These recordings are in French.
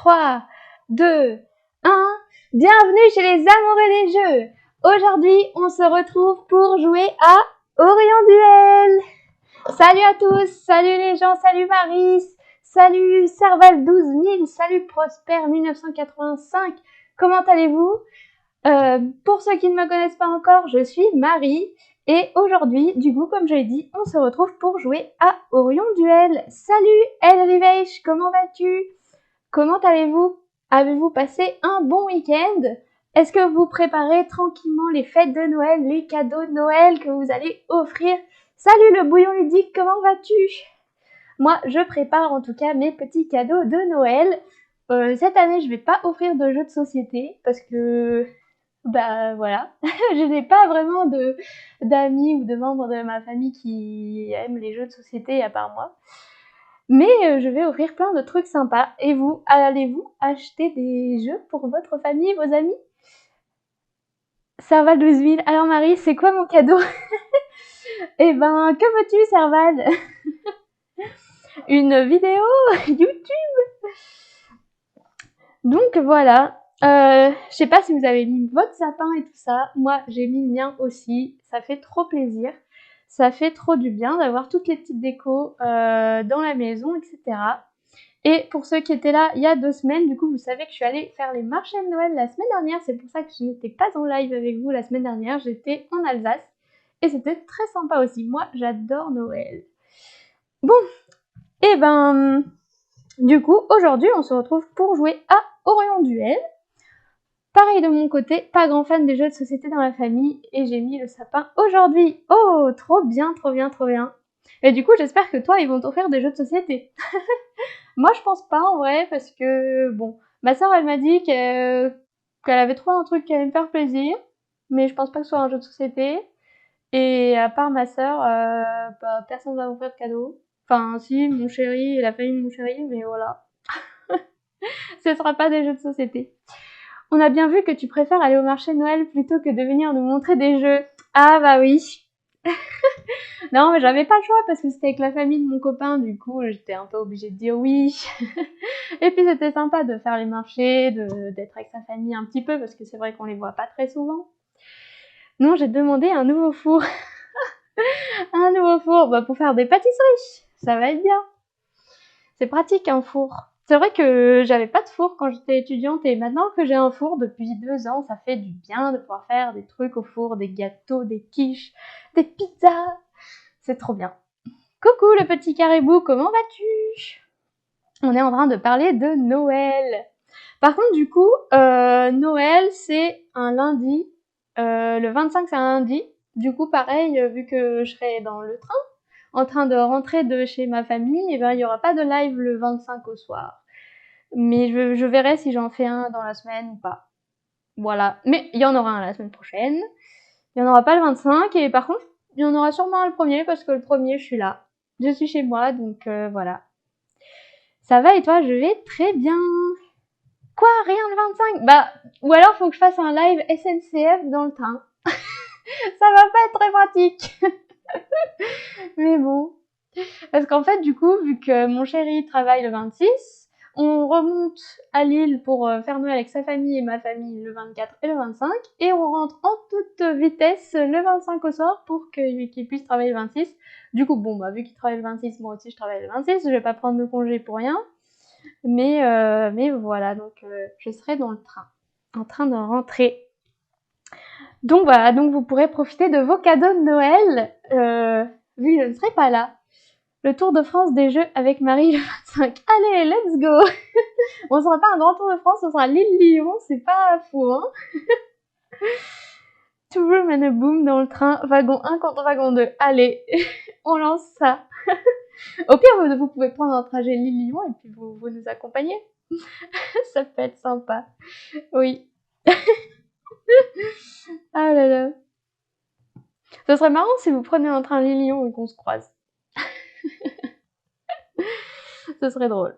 3, 2, 1. Bienvenue chez les amoureux des jeux. Aujourd'hui, on se retrouve pour jouer à Orient Duel. Salut à tous, salut les gens, salut Maris, salut Serval 12000, salut Prosper 1985. Comment allez-vous? Pour ceux qui ne me connaissent pas encore, je suis Marie. Et aujourd'hui, du coup, comme je l'ai dit, on se retrouve pour jouer à Orion Duel. Salut Elriveish, comment vas-tu? Comment allez-vous? Avez-vous passé un bon week-end? Est-ce que vous préparez tranquillement les fêtes de Noël, les cadeaux de Noël que vous allez offrir? Salut le bouillon ludique, comment vas-tu? Moi, je prépare en tout cas mes petits cadeaux de Noël. Cette année, je vais pas offrir de jeux de société parce que bah voilà, je n'ai pas vraiment d'amis ou de membres de ma famille qui aiment les jeux de société à part moi. Mais je vais offrir plein de trucs sympas. Et vous, allez-vous acheter des jeux pour votre famille, vos amis? Serval 12000. Alors Marie, c'est quoi mon cadeau? Eh ben, que veux-tu, Serval? Une vidéo YouTube. Donc voilà. Je sais pas si vous avez mis votre sapin et tout ça. Moi, j'ai mis le mien aussi. Ça fait trop plaisir. Ça fait trop du bien d'avoir toutes les petites décos dans la maison, etc. Et pour ceux qui étaient là il y a 2 semaines, du coup, vous savez que je suis allée faire les marchés de Noël la semaine dernière. C'est pour ça que je n'étais pas en live avec vous la semaine dernière. J'étais en Alsace. Et c'était très sympa aussi. Moi, j'adore Noël. Bon, et ben, du coup, aujourd'hui, on se retrouve pour jouer à Orion Duel. Pareil de mon côté, pas grand fan des jeux de société dans la famille et j'ai mis le sapin aujourd'hui. Oh, trop bien, trop bien, trop bien. Et du coup, j'espère que toi, ils vont t'offrir des jeux de société. Moi, je pense pas en vrai parce que, bon, ma soeur, elle m'a dit qu'elle avait trouvé un truc qui allait me faire plaisir, mais je pense pas que ce soit un jeu de société. Et à part ma soeur, bah, personne va m'offrir de cadeau. Enfin, si, mon chéri et la famille de mon chéri, mais voilà. Ce sera pas des jeux de société. On a bien vu que tu préfères aller au marché de Noël plutôt que de venir nous montrer des jeux. Ah bah oui. Non, mais j'avais pas le choix parce que c'était avec la famille de mon copain, du coup j'étais un peu obligée de dire oui. Et puis c'était sympa de faire les marchés, d'être avec sa famille un petit peu parce que c'est vrai qu'on les voit pas très souvent. Non, j'ai demandé un nouveau four. Un nouveau four, bah pour faire des pâtisseries. Ça va être bien. C'est pratique un four. C'est vrai que j'avais pas de four quand j'étais étudiante et maintenant que j'ai un four depuis 2 ans, ça fait du bien de pouvoir faire des trucs au four, des gâteaux, des quiches, des pizzas. C'est trop bien. Coucou le petit caribou, comment vas-tu? On est en train de parler de Noël. Par contre, du coup, Noël, c'est un lundi. Le 25, c'est un lundi. Du coup, pareil, vu que je serai dans le train, en train de rentrer de chez ma famille, et ben, il y aura pas de live le 25 au soir. Mais je verrai si j'en fais un dans la semaine ou pas. Voilà. Mais il y en aura un la semaine prochaine. Il n'y en aura pas le 25. Et par contre, il y en aura sûrement un le premier parce que le premier, je suis là. Je suis chez moi, donc voilà. Ça va et toi? Je vais très bien. Quoi? Rien le 25? Bah, ou alors faut que je fasse un live SNCF dans le train. Ça va pas être très pratique. Mais bon. Parce qu'en fait, du coup, vu que mon chéri travaille le 26, on remonte à Lille pour faire Noël avec sa famille et ma famille le 24 et le 25, et on rentre en toute vitesse le 25 au soir pour qu'il puisse travailler le 26. Du coup, bon, bah, vu qu'il travaille le 26, moi aussi je travaille le 26, je vais pas prendre de congé pour rien. Mais voilà, donc je serai dans le train, en train de rentrer. Donc voilà, donc vous pourrez profiter de vos cadeaux de Noël, vu que je ne serai pas là. Le Tour de France des Jeux avec Marie le 25. Allez, let's go. On sera pas un grand Tour de France, on sera Lille-Lyon, c'est pas fou, hein. Two room and a boom dans le train, wagon 1 contre wagon 2. Allez, on lance ça. Au pire, vous pouvez prendre un trajet Lille-Lyon et puis vous nous accompagnez. Ça peut être sympa. Oui. Ah là là. Ce serait marrant si vous prenez un train Lille-Lyon et qu'on se croise. Ce serait drôle.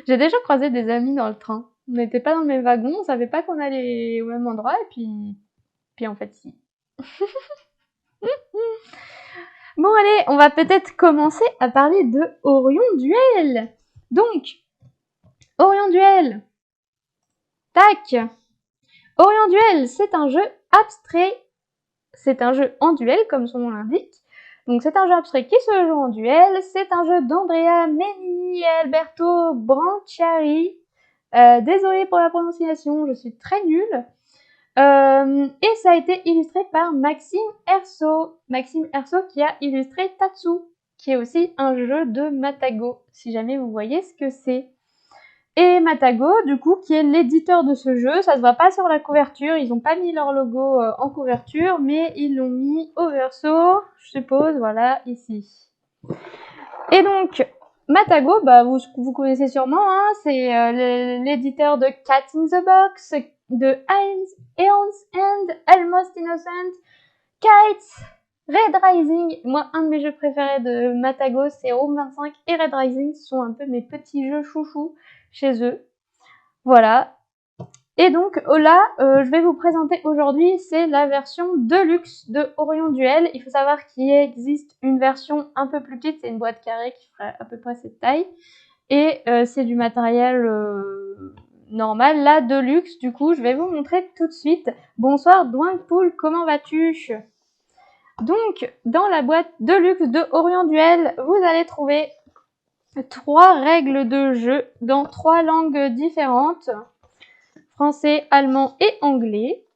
J'ai déjà croisé des amis dans le train. On n'était pas dans le même wagon, on savait pas qu'on allait au même endroit et puis en fait si. Bon allez, on va peut-être commencer à parler de Orion Duel. Donc, Orion Duel, Tac. Orient Duel, c'est un jeu abstrait. C'est un jeu en duel, comme son nom l'indique. Donc c'est un jeu abstrait qui se joue en duel. C'est un jeu d'Andrea Menini et Alberto Branciari. Désolée pour la prononciation, je suis très nulle. Et ça a été illustré par Maxime Erso. Maxime Erso qui a illustré Tatsu, qui est aussi un jeu de Matago, si jamais vous voyez ce que c'est. Et Matago, du coup, qui est l'éditeur de ce jeu, ça se voit pas sur la couverture, ils ont pas mis leur logo en couverture, mais ils l'ont mis au verso, je suppose, voilà, ici. Et donc, Matago, bah, vous connaissez sûrement, hein, c'est l'éditeur de Cat in the Box, de Eons and Almost Innocent, Kites, Red Rising. Moi, un de mes jeux préférés de Matago, c'est Room 25 et Red Rising, ce sont un peu mes petits jeux chouchous chez eux. Voilà. Et donc là, je vais vous présenter aujourd'hui, c'est la version Deluxe de Orient Duel. Il faut savoir qu'il existe une version un peu plus petite, c'est une boîte carrée qui ferait à peu près cette taille. Et c'est du matériel normal. La Deluxe, du coup, je vais vous montrer tout de suite. Bonsoir Dwangpool, comment vas-tu? Donc, dans la boîte Deluxe de Orient Duel, vous allez trouver 3 règles de jeu dans 3 langues différentes. Français, allemand et anglais.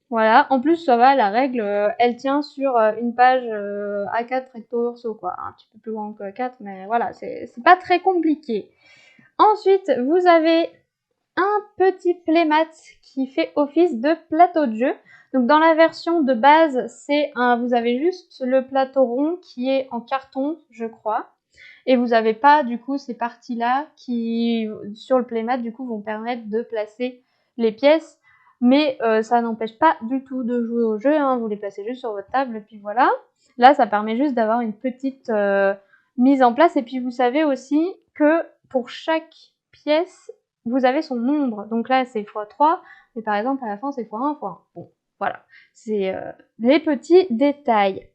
Voilà, en plus ça va, la règle, elle tient sur une page A4 recto verso, quoi. Un petit peu plus grand que A4, mais voilà, c'est pas très compliqué. Ensuite, vous avez un petit playmat qui fait office de plateau de jeu. Donc dans la version de base, vous avez juste le plateau rond qui est en carton, je crois. Et vous n'avez pas du coup ces parties-là qui, sur le playmat, du coup, vont permettre de placer les pièces. Mais ça n'empêche pas du tout de jouer au jeu, hein. Vous les placez juste sur votre table et puis voilà. Là, ça permet juste d'avoir une petite mise en place. Et puis vous savez aussi que pour chaque pièce, vous avez son nombre. Donc là, c'est x3, mais par exemple, à la fin, c'est x1, x1. Bon, voilà. C'est les petits détails.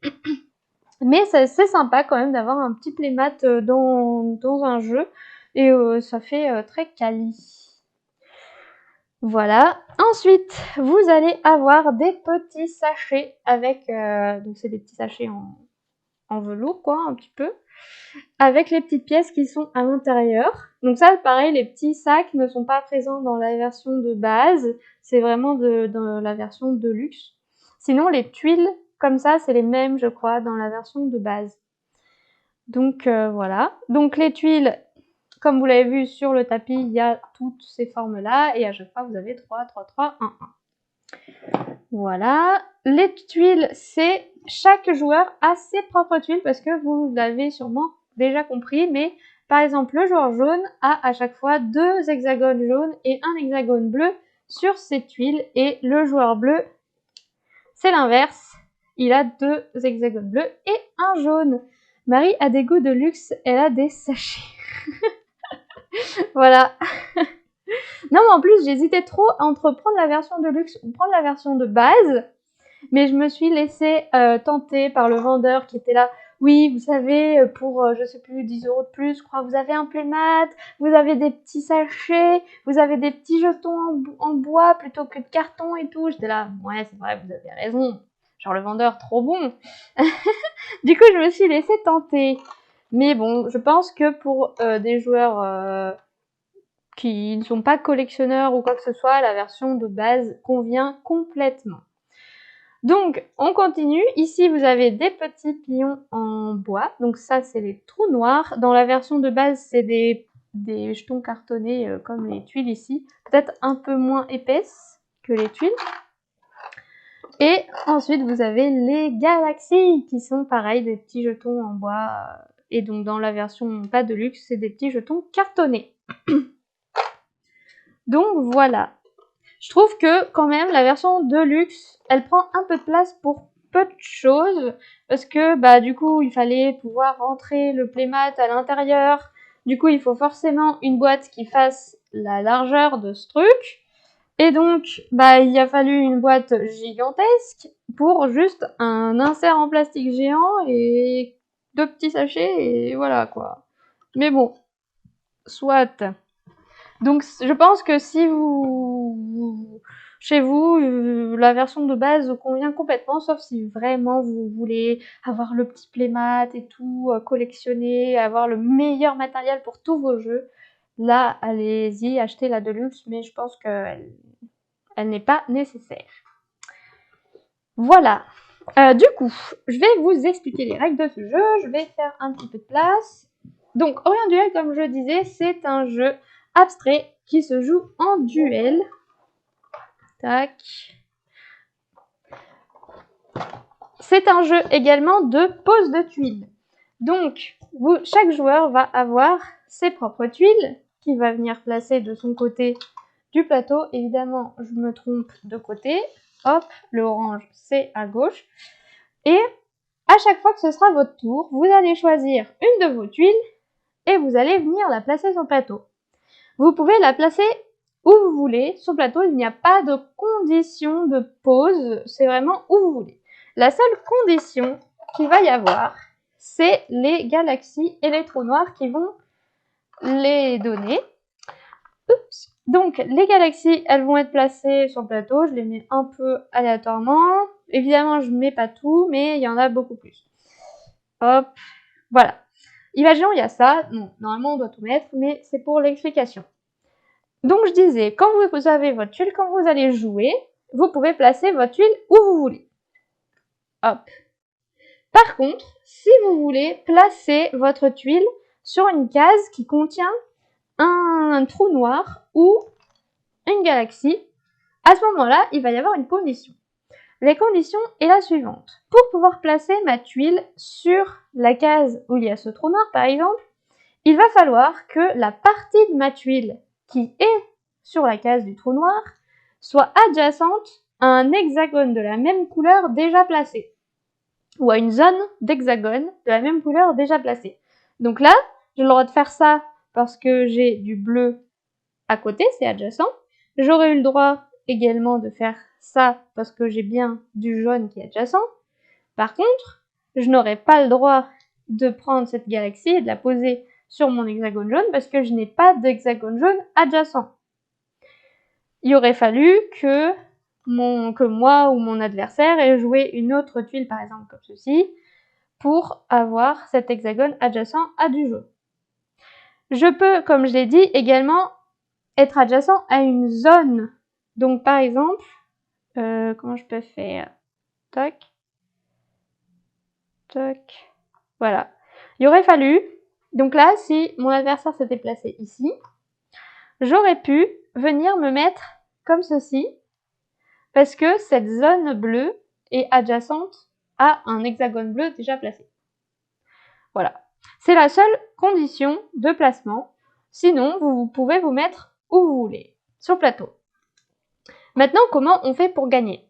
Mais c'est sympa quand même d'avoir un petit playmat dans un jeu. Et ça fait très quali. Voilà. Ensuite, vous allez avoir des petits sachets avec... donc c'est des petits sachets en velours, quoi, un petit peu. Avec les petites pièces qui sont à l'intérieur. Donc ça, pareil, les petits sacs ne sont pas présents dans la version de base. C'est vraiment dans la version de luxe. Sinon, les tuiles, comme ça, c'est les mêmes, je crois, dans la version de base. Donc voilà. Donc les tuiles, comme vous l'avez vu sur le tapis, il y a toutes ces formes-là. Et à chaque fois, vous avez 3, 3, 3, 1, 1. Voilà. Les tuiles, c'est chaque joueur a ses propres tuiles parce que vous l'avez sûrement déjà compris. Mais par exemple, le joueur jaune a à chaque fois 2 hexagones jaunes et un hexagone bleu sur ses tuiles. Et le joueur bleu, c'est l'inverse. Il a 2 hexagones bleus et un jaune. Marie a des goûts de luxe, elle a des sachets. Voilà. Non, mais en plus, j'hésitais trop entre prendre la version de luxe ou prendre la version de base. Mais je me suis laissée tenter par le vendeur qui était là. Oui, vous savez, pour, je sais plus, 10 € de plus, je crois, vous avez un playmat, vous avez des petits sachets, vous avez des petits jetons en bois plutôt que de carton et tout. J'étais là, ouais, c'est vrai, vous avez raison. Genre le vendeur, trop bon. Du coup, je me suis laissée tenter. Mais bon, je pense que pour des joueurs qui ne sont pas collectionneurs ou quoi que ce soit, la version de base convient complètement. Donc, on continue. Ici, vous avez des petits pions en bois. Donc ça, c'est les trous noirs. Dans la version de base, c'est des jetons cartonnés comme les tuiles ici. Peut-être un peu moins épaisses que les tuiles. Et ensuite, vous avez les galaxies qui sont pareil, des petits jetons en bois. Et donc, dans la version pas de luxe, c'est des petits jetons cartonnés. Donc, voilà. Je trouve que, quand même, la version de luxe, elle prend un peu de place pour peu de choses. Parce que, bah, du coup, il fallait pouvoir rentrer le playmat à l'intérieur. Du coup, il faut forcément une boîte qui fasse la largeur de ce truc. Et donc, bah, il a fallu une boîte gigantesque pour juste un insert en plastique géant et 2 petits sachets et voilà quoi. Mais bon, soit. Donc je pense que si chez vous, la version de base vous convient complètement, sauf si vraiment vous voulez avoir le petit playmat et tout, collectionner, avoir le meilleur matériel pour tous vos jeux. Là, allez-y, achetez la Deluxe, mais je pense qu'elle n'est pas nécessaire. Voilà. Du coup, je vais vous expliquer les règles de ce jeu. Je vais faire un petit peu de place. Donc, Orient Duel, comme je disais, c'est un jeu abstrait qui se joue en duel. Tac. C'est un jeu également de pose de tuiles. Donc, chaque joueur va avoir ses propres tuiles qu'il va venir placer de son côté du plateau. Évidemment, je me trompe de côté. Hop, le orange, c'est à gauche. Et à chaque fois que ce sera votre tour, vous allez choisir une de vos tuiles et vous allez venir la placer sur le plateau. Vous pouvez la placer où vous voulez. Sur le plateau, il n'y a pas de condition de pose. C'est vraiment où vous voulez. La seule condition qu'il va y avoir, c'est les galaxies et les trous noirs qui vont les donner. Oups. Donc, les galaxies, elles vont être placées sur le plateau. Je les mets un peu aléatoirement. Évidemment, je ne mets pas tout, mais il y en a beaucoup plus. Hop, voilà. Imaginons, il y a ça. Non, normalement, on doit tout mettre, mais c'est pour l'explication. Donc, je disais, quand vous avez votre tuile, quand vous allez jouer, vous pouvez placer votre tuile où vous voulez. Hop. Par contre, si vous voulez placer votre tuile sur une case qui contient un trou noir ou une galaxie, à ce moment-là, il va y avoir une condition. La condition est la suivante. Pour pouvoir placer ma tuile sur la case où il y a ce trou noir, par exemple, il va falloir que la partie de ma tuile qui est sur la case du trou noir soit adjacente à un hexagone de la même couleur déjà placé, ou à une zone d'hexagone de la même couleur déjà placée. Donc là, j'ai le droit de faire ça parce que j'ai du bleu à côté, c'est adjacent. J'aurais eu le droit également de faire ça parce que j'ai bien du jaune qui est adjacent. Par contre, je n'aurais pas le droit de prendre cette galaxie et de la poser sur mon hexagone jaune parce que je n'ai pas d'hexagone jaune adjacent. Il aurait fallu que moi ou mon adversaire ait joué une autre tuile, par exemple comme ceci, pour avoir cet hexagone adjacent à du jaune. Je peux, comme je l'ai dit, également être adjacent à une zone. Donc par exemple, comment je peux faire? Tac. Tac. Voilà. Il aurait fallu, donc là, si mon adversaire s'était placé ici, j'aurais pu venir me mettre comme ceci, parce que cette zone bleue est adjacente à un hexagone bleu déjà placé. Voilà. C'est la seule condition de placement. Sinon, vous pouvez vous mettre où vous voulez, sur le plateau. Maintenant, comment on fait pour gagner?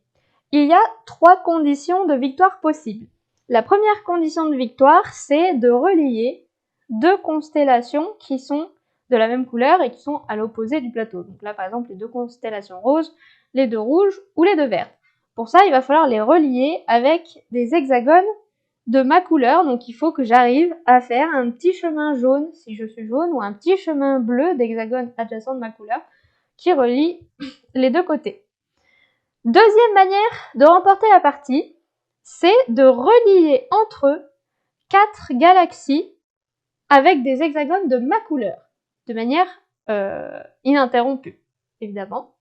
Il y a 3 conditions de victoire possibles. La première condition de victoire, c'est de relier 2 constellations qui sont de la même couleur et qui sont à l'opposé du plateau. Donc là, par exemple, les 2 constellations roses, les 2 rouges ou les 2 vertes. Pour ça, il va falloir les relier avec des hexagones de ma couleur. Donc il faut que j'arrive à faire un petit chemin jaune, si je suis jaune, ou un petit chemin bleu d'hexagone adjacent de ma couleur qui relie les 2 côtés. Deuxième manière de remporter la partie, c'est de relier entre eux 4 galaxies avec des hexagones de ma couleur, de manière ininterrompue, évidemment.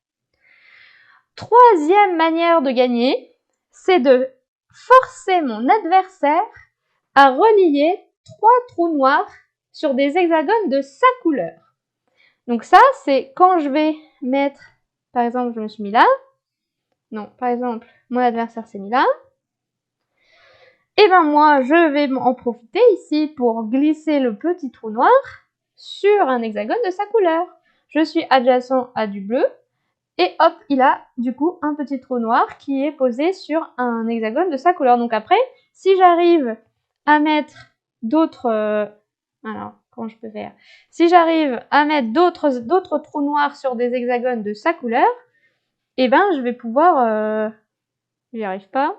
Troisième manière de gagner, c'est de forcer mon adversaire à relier 3 trous noirs sur des hexagones de sa couleur. Donc ça, c'est quand je vais mettre, par exemple, je me suis mis là. Non, par exemple, mon adversaire s'est mis là. Et ben moi, je vais en profiter ici pour glisser le petit trou noir sur un hexagone de sa couleur. Je suis adjacent à du bleu. Et hop, il a du coup un petit trou noir qui est posé sur un hexagone de sa couleur. Donc après, si j'arrive à mettre d'autres... alors, comment je peux faire? Si j'arrive à mettre d'autres trous noirs sur des hexagones de sa couleur, eh ben je vais pouvoir... j'y arrive pas.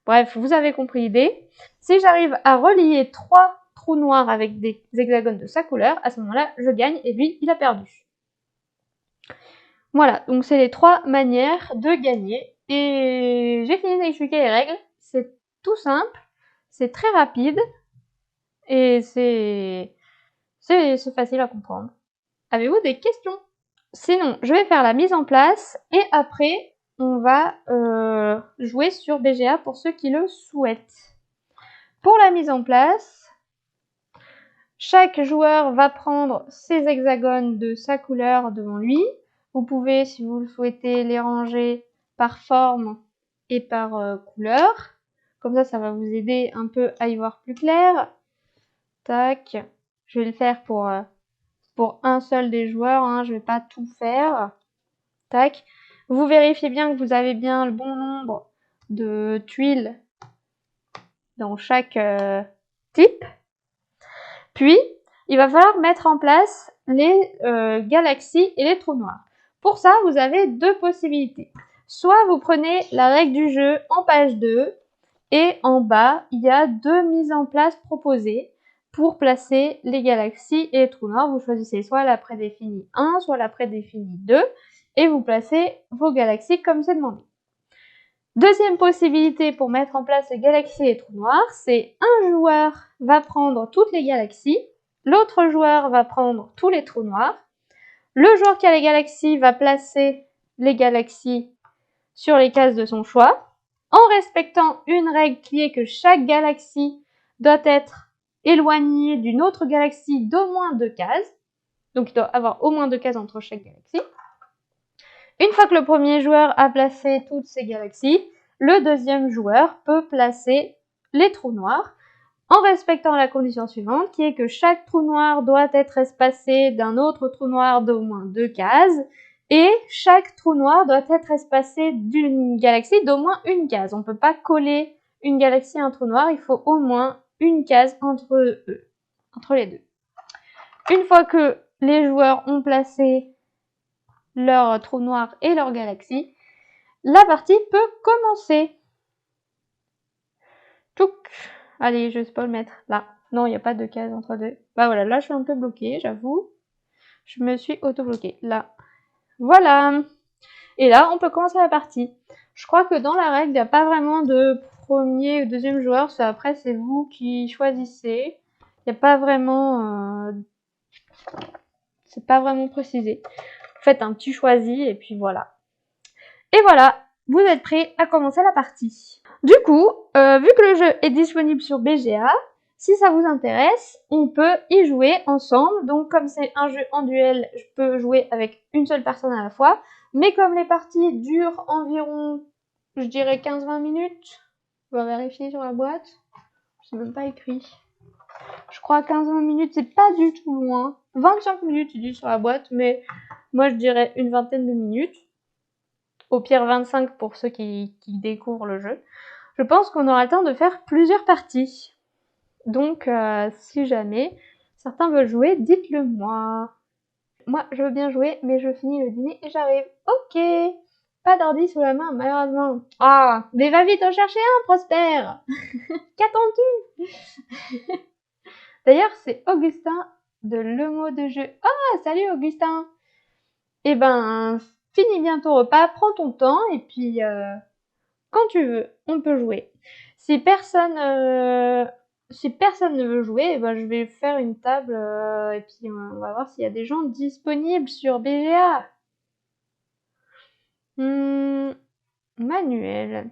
Bref, vous avez compris l'idée. Si j'arrive à relier 3 trou noir avec des hexagones de sa couleur, à ce moment-là, je gagne et lui, il a perdu. Voilà, donc c'est les 3 manières de gagner. Et j'ai fini d'expliquer les règles. C'est tout simple, c'est très rapide et c'est facile à comprendre. Avez-vous des questions? Sinon, je vais faire la mise en place et après, on va jouer sur BGA pour ceux qui le souhaitent. Pour la mise en place, chaque joueur va prendre ses hexagones de sa couleur devant lui. Vous pouvez, si vous le souhaitez, les ranger par forme et par couleur. Comme ça, ça va vous aider un peu à y voir plus clair. Tac. Je vais le faire pour un seul des joueurs, hein. Je vais pas tout faire. Tac. Vous vérifiez bien que vous avez bien le bon nombre de tuiles dans chaque type. Puis, il va falloir mettre en place les galaxies et les trous noirs. Pour ça, vous avez 2 possibilités. Soit vous prenez la règle du jeu en page 2 et en bas, il y a 2 mises en place proposées pour placer les galaxies et les trous noirs. Vous choisissez soit la prédéfinie 1, soit la prédéfinie 2 et vous placez vos galaxies comme c'est demandé. Deuxième possibilité pour mettre en place les galaxies et les trous noirs, c'est un joueur va prendre toutes les galaxies, l'autre joueur va prendre tous les trous noirs, le joueur qui a les galaxies va placer les galaxies sur les cases de son choix, en respectant une règle qui est que chaque galaxie doit être éloignée d'une autre galaxie d'au moins 2 cases, donc il doit y avoir au moins 2 cases entre chaque galaxie. Une fois que le premier joueur a placé toutes ses galaxies, le deuxième joueur peut placer les trous noirs en respectant la condition suivante qui est que chaque trou noir doit être espacé d'un autre trou noir d'au moins 2 cases et chaque trou noir doit être espacé d'une galaxie d'au moins 1 case. On ne peut pas coller une galaxie à un trou noir, il faut au moins 1 case entre eux, entre les deux. Une fois que les joueurs ont placé leur trou noir et leur galaxie, la partie peut commencer. Touc. Allez, je sais pas le mettre là. Non, il n'y a pas de case entre deux. Bah voilà, là je suis un peu bloquée, j'avoue. Je me suis auto-bloquée. Là. Voilà. Et là, on peut commencer la partie. Je crois que dans la règle, il n'y a pas vraiment de premier ou deuxième joueur. Après, c'est vous qui choisissez. Il n'y a pas vraiment... c'est pas vraiment précisé. Vous faites un petit choisi et puis voilà. Et voilà, vous êtes prêts à commencer la partie. Du coup, vu que le jeu est disponible sur BGA, si ça vous intéresse, on peut y jouer ensemble. Donc comme c'est un jeu en duel, je peux jouer avec une seule personne à la fois. Mais comme les parties durent environ, je dirais 15-20 minutes, on va vérifier sur la boîte, c'est même pas écrit. Je crois 15-20 minutes, c'est pas du tout loin. 25 minutes, il dit sur la boîte, mais moi je dirais une vingtaine de minutes. Au pire 25 pour ceux qui découvrent le jeu. Je pense qu'on aura le temps de faire plusieurs parties. Donc, si jamais certains veulent jouer, dites-le moi. Moi, je veux bien jouer, mais je finis le dîner et j'arrive. Ok. Pas d'ordi sous la main, malheureusement. Ah, mais va vite en chercher un, Prosper. Qu'attends-tu? D'ailleurs, c'est Augustin de Le Mot de Jeu. Ah, salut Augustin. Eh ben, finis bien ton repas, prends ton temps et puis quand tu veux, on peut jouer. Si personne ne veut jouer, eh ben, je vais faire une table et puis on va voir s'il y a des gens disponibles sur BGA. Manuel.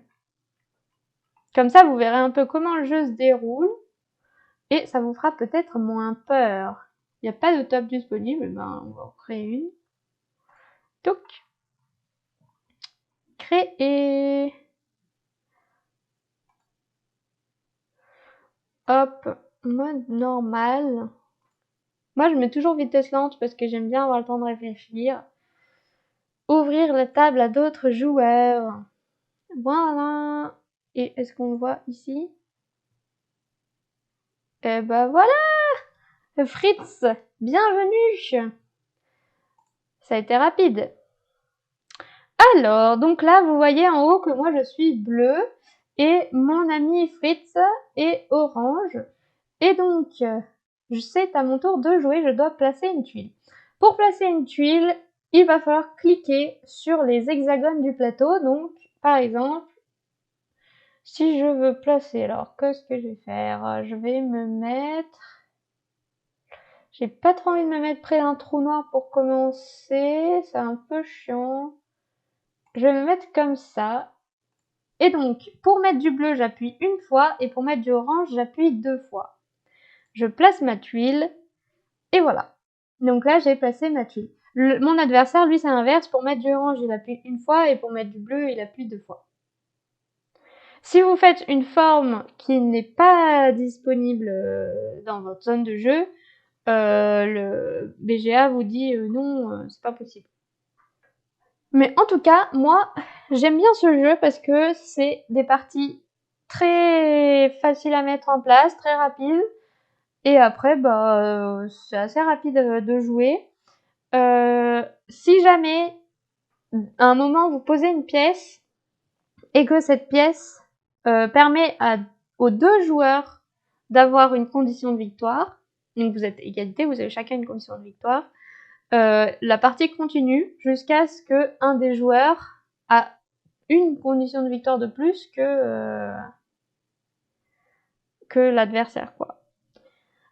Comme ça, vous verrez un peu comment le jeu se déroule et ça vous fera peut-être moins peur. Il n'y a pas de table disponible, eh ben, on va en créer une. Toc. Créer. Hop, mode normal. Moi, je mets toujours vitesse lente parce que j'aime bien avoir le temps de réfléchir. Ouvrir la table à d'autres joueurs. Voilà. Et est-ce qu'on voit ici? Eh ben voilà! Fritz, bienvenue! Ça a été rapide. Alors, donc là, vous voyez en haut que moi je suis bleu et mon ami Fritz est orange. Et donc, c'est à mon tour de jouer, je dois placer une tuile. Pour placer une tuile, il va falloir cliquer sur les hexagones du plateau. Donc, par exemple, si je veux placer, alors qu'est-ce que je vais faire? Je vais me mettre... J'ai pas trop envie de me mettre près d'un trou noir pour commencer, c'est un peu chiant. Je vais me mettre comme ça. Et donc, pour mettre du bleu, j'appuie une fois, et pour mettre du orange, j'appuie 2 fois. Je place ma tuile, et voilà. Donc là, j'ai placé ma tuile. Mon adversaire, lui, c'est l'inverse. Pour mettre du orange, il appuie une fois, et pour mettre du bleu, il appuie 2 fois. Si vous faites une forme qui n'est pas disponible dans votre zone de jeu, le BGA vous dit non, c'est pas possible. Mais en tout cas, moi, j'aime bien ce jeu parce que c'est des parties très faciles à mettre en place, très rapides. Et après, c'est assez rapide de jouer. Si jamais, à un moment, vous posez une pièce et que cette pièce permet aux 2 joueurs d'avoir une condition de victoire, donc vous êtes égalité, vous avez chacun une condition de victoire, la partie continue jusqu'à ce que un des joueurs a une condition de victoire de plus que l'adversaire, quoi.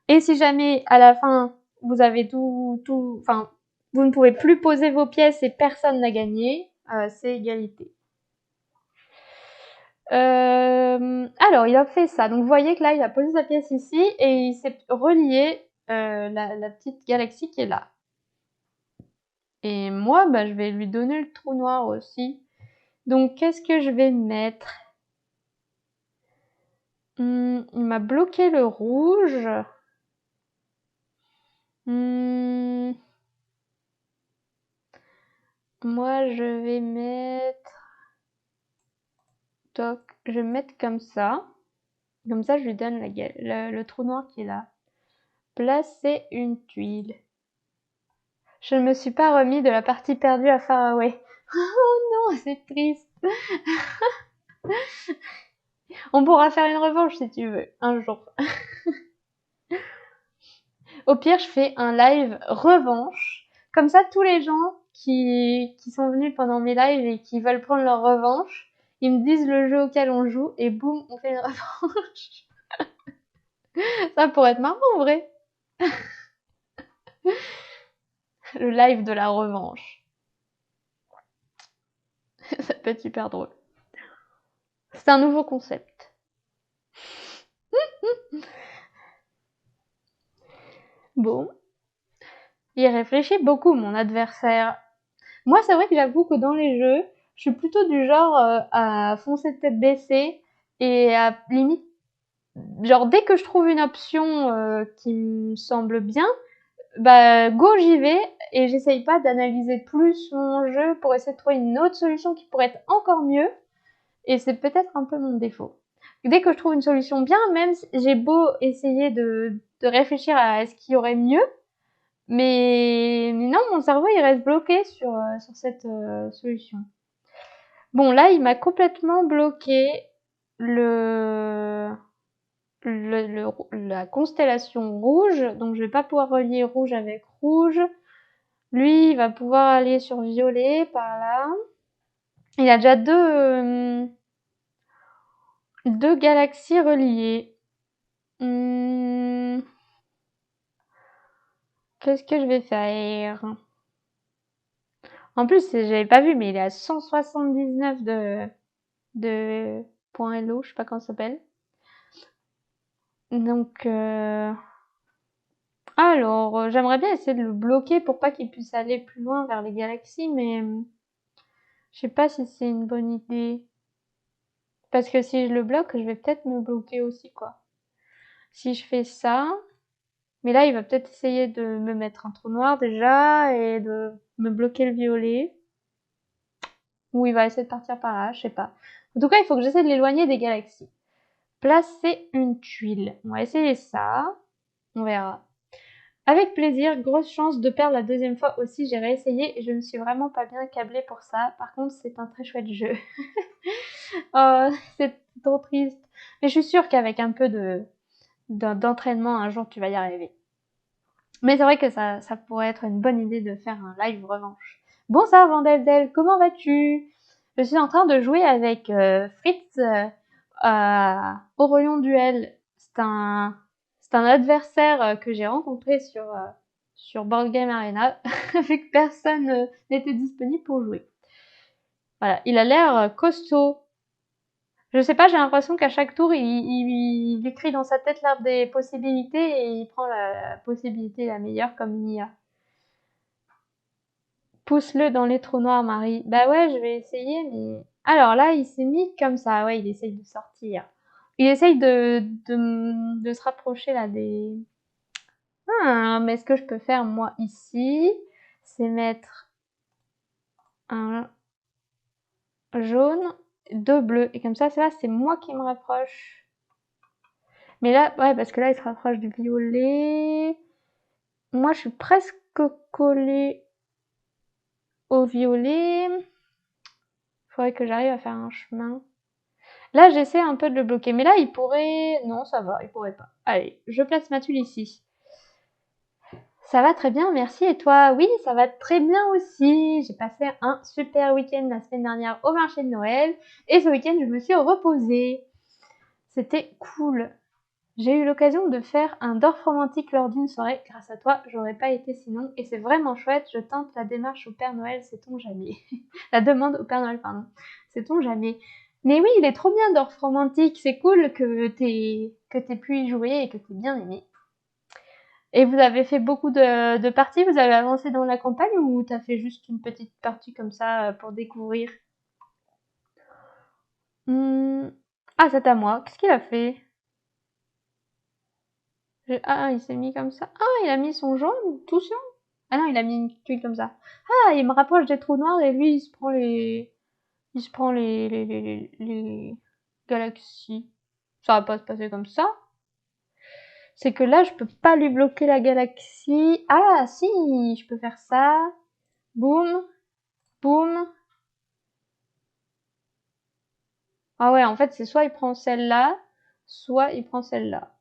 Et si jamais à la fin vous avez enfin, vous ne pouvez plus poser vos pièces et personne n'a gagné, c'est égalité. Alors, il a fait ça. Donc, vous voyez que là, il a posé sa pièce ici et il s'est relié la petite galaxie qui est là. Et moi, je vais lui donner le trou noir aussi. Donc, qu'est-ce que je vais mettre? Il m'a bloqué le rouge. Moi, je vais mettre... Toc. Je vais mettre comme ça. Comme ça, je lui donne le trou noir qui est là. Placer une tuile. Je ne me suis pas remis de la partie perdue à Far Away. Oh non, c'est triste. On pourra faire une revanche si tu veux, un jour. Au pire, je fais un live revanche. Comme ça, tous les gens qui sont venus pendant mes lives et qui veulent prendre leur revanche, ils me disent le jeu auquel on joue et boum, on fait une revanche. Ça pourrait être marrant en vrai. Le live de la revanche. Ça peut être super drôle. C'est un nouveau concept. Bon. Il réfléchit beaucoup, mon adversaire. Moi, c'est vrai que j'avoue que dans les jeux, je suis plutôt du genre à foncer de tête baissée et à limite, genre dès que je trouve une option qui me semble bien, go j'y vais et j'essaye pas d'analyser plus mon jeu pour essayer de trouver une autre solution qui pourrait être encore mieux. Et c'est peut-être un peu mon défaut. Dès que je trouve une solution bien, même si j'ai beau essayer de réfléchir à ce qu'il y aurait mieux, mais non, mon cerveau il reste bloqué sur cette solution. Bon, là, il m'a complètement bloqué le, la constellation rouge, donc je vais pas pouvoir relier rouge avec rouge. Lui, il va pouvoir aller sur violet par là. Il a déjà deux galaxies reliées. Qu'est-ce que je vais faire? En plus, j'avais pas vu, mais il est à 179 de point .lo, je sais pas comment ça s'appelle. Donc, alors, j'aimerais bien essayer de le bloquer pour pas qu'il puisse aller plus loin vers les galaxies, mais je sais pas si c'est une bonne idée. Parce que si je le bloque, je vais peut-être me bloquer aussi, quoi. Si je fais ça, mais là, il va peut-être essayer de me mettre un trou noir déjà et de me bloquer le violet. Ou il va essayer de partir par là, je sais pas. En tout cas, il faut que j'essaie de l'éloigner des galaxies. Placer une tuile. On va essayer ça. On verra. Avec plaisir, grosse chance de perdre la deuxième fois aussi, j'ai réessayé et je ne suis vraiment pas bien câblée pour ça. Par contre, c'est un très chouette jeu. Oh, c'est trop triste. Mais je suis sûre qu'avec un peu d'entraînement, un jour tu vas y arriver. Mais c'est vrai que ça pourrait être une bonne idée de faire un live revanche. Bon ça, Vandelzel, comment vas-tu? Je suis en train de jouer avec Fritz au Rayon Duel. C'est un adversaire que j'ai rencontré sur Board Game Arena, vu que personne n'était disponible pour jouer. Voilà, il a l'air costaud. Je sais pas, j'ai l'impression qu'à chaque tour, il écrit dans sa tête l'arbre des possibilités et il prend la possibilité la meilleure comme une IA. Pousse-le dans les trous noirs, Marie. Bah ouais, je vais essayer, mais... Alors là, il s'est mis comme ça. Ouais, il essaye de sortir. Il essaye de se rapprocher là des... Ah, mais ce que je peux faire, moi, ici, c'est mettre un jaune, deux bleus. Et comme ça, là, c'est moi qui me rapproche. Mais là, ouais, parce que là, il se rapproche du violet. Moi, je suis presque collée au violet. Faudrait que j'arrive à faire un chemin. Là, j'essaie un peu de le bloquer. Mais là, il pourrait... Non, ça va, il pourrait pas. Allez, je place ma tuile ici. Ça va très bien, merci. Et toi? Oui, ça va très bien aussi. J'ai passé un super week-end la semaine dernière au marché de Noël. Et ce week-end, je me suis reposée. C'était cool. J'ai eu l'occasion de faire un Dorf romantique lors d'une soirée. Grâce à toi, j'aurais pas été sinon. Et c'est vraiment chouette. Je tente la démarche au Père Noël, sait-on jamais. La demande au Père Noël, pardon. Sait-on jamais. Mais oui, il est trop bien Dorf romantique. C'est cool que t'aies pu y jouer et que t'aies bien aimé. Et vous avez fait beaucoup de parties? Vous avez avancé dans la campagne ou t'as fait juste une petite partie comme ça pour découvrir? Ah, c'est à moi. Qu'est-ce qu'il a fait? Ah, il s'est mis comme ça. Ah, il a mis son jaune tout seul. Ah non, il a mis une tuile comme ça. Ah, il me rapproche des trous noirs et lui, il se prend les galaxies. Ça va pas se passer comme ça. C'est que là, je peux pas lui bloquer la galaxie. Ah, si, je peux faire ça. Boum, boum. Ah ouais, en fait, c'est soit il prend celle-là, soit il prend celle-là.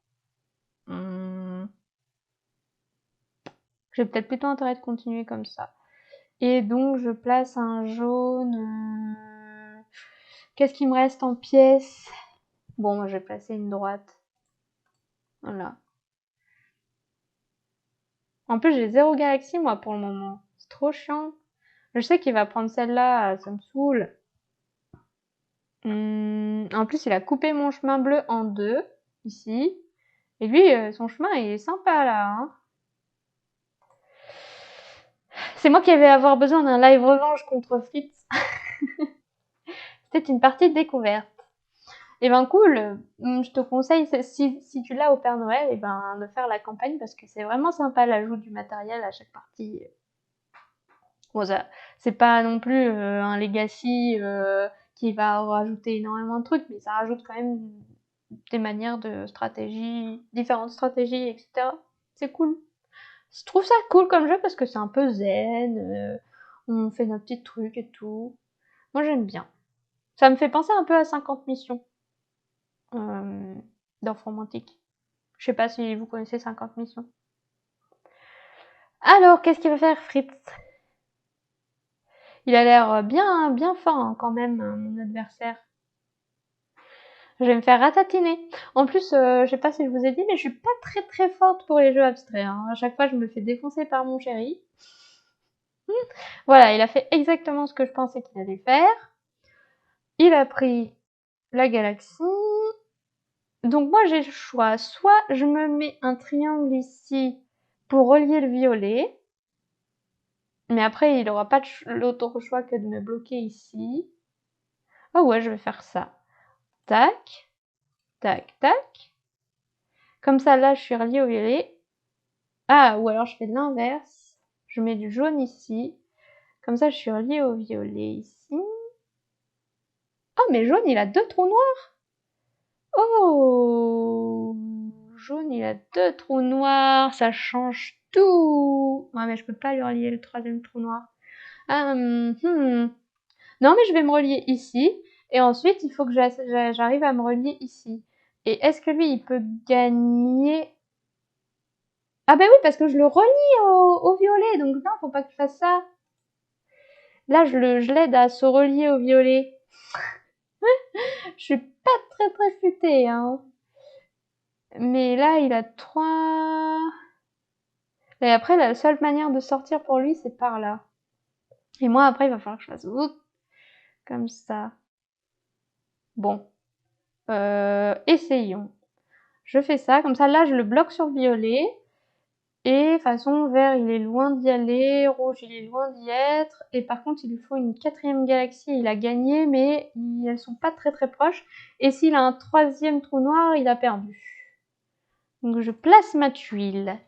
J'ai peut-être plutôt intérêt de continuer comme ça. Et donc, je place un jaune. Qu'est-ce qui me reste en pièces? Bon, moi, je vais placer une droite. Voilà. En plus, j'ai 0 galaxie, moi, pour le moment. C'est trop chiant. Je sais qu'il va prendre celle-là, ça me saoule. En plus, il a coupé mon chemin bleu en deux, ici. Et lui, son chemin, il est sympa, là. Hein. C'est moi qui vais avoir besoin d'un live revanche contre Fritz. C'était une partie de découverte. Et ben cool, je te conseille, si tu l'as au Père Noël, et ben de faire la campagne parce que c'est vraiment sympa l'ajout du matériel à chaque partie. Bon, ça, c'est pas non plus un legacy qui va rajouter énormément de trucs, mais ça rajoute quand même des manières de stratégie, différentes stratégies, etc. C'est cool. Je trouve ça cool comme jeu parce que c'est un peu zen, on fait nos petits trucs et tout. Moi j'aime bien. Ça me fait penser un peu à 50 missions d'informatique. Je sais pas si vous connaissez 50 missions. Alors, qu'est-ce qu'il va faire, Fritz? Il a l'air bien fort hein, quand même, mon adversaire. Je vais me faire ratatiner. En plus, je sais pas si je vous ai dit, mais je suis pas très forte pour les jeux abstraits. Hein. À chaque fois, je me fais défoncer par mon chéri. Voilà, il a fait exactement ce que je pensais qu'il allait faire. Il a pris la galaxie. Donc moi, j'ai le choix. Soit je me mets un triangle ici pour relier le violet. Mais après, il n'aura pas l'autre choix que de me bloquer ici. Ah ouais, je vais faire ça. Tac, tac, tac. Comme ça, là, je suis reliée au violet. Ah, ou alors je fais l'inverse. Je mets du jaune ici. Comme ça, je suis reliée au violet ici. Oh, mais jaune, il a deux trous noirs. Oh, jaune, il a deux trous noirs. Ça change tout. Ouais, mais je peux pas lui relier le troisième trou noir. Non, mais je vais me relier ici. Et ensuite, il faut que j'arrive à me relier ici. Et est-ce que lui, il peut gagner? Ah bah oui, parce que je le relie au violet, donc non, faut pas que je fasse ça. Là, je l'aide à se relier au violet. Je suis pas très futée, hein. Mais là, il a 3. Et après, la seule manière de sortir pour lui, c'est par là. Et moi, après, il va falloir que je fasse comme ça. Bon, essayons. Je fais ça, comme ça, là, je le bloque sur violet. Et de toute façon, vert, il est loin d'y aller, rouge, il est loin d'y être. Et par contre, il lui faut une 4e galaxie. Il a gagné, mais elles sont pas très proches. Et s'il a un 3e trou noir, il a perdu. Donc je place ma tuile.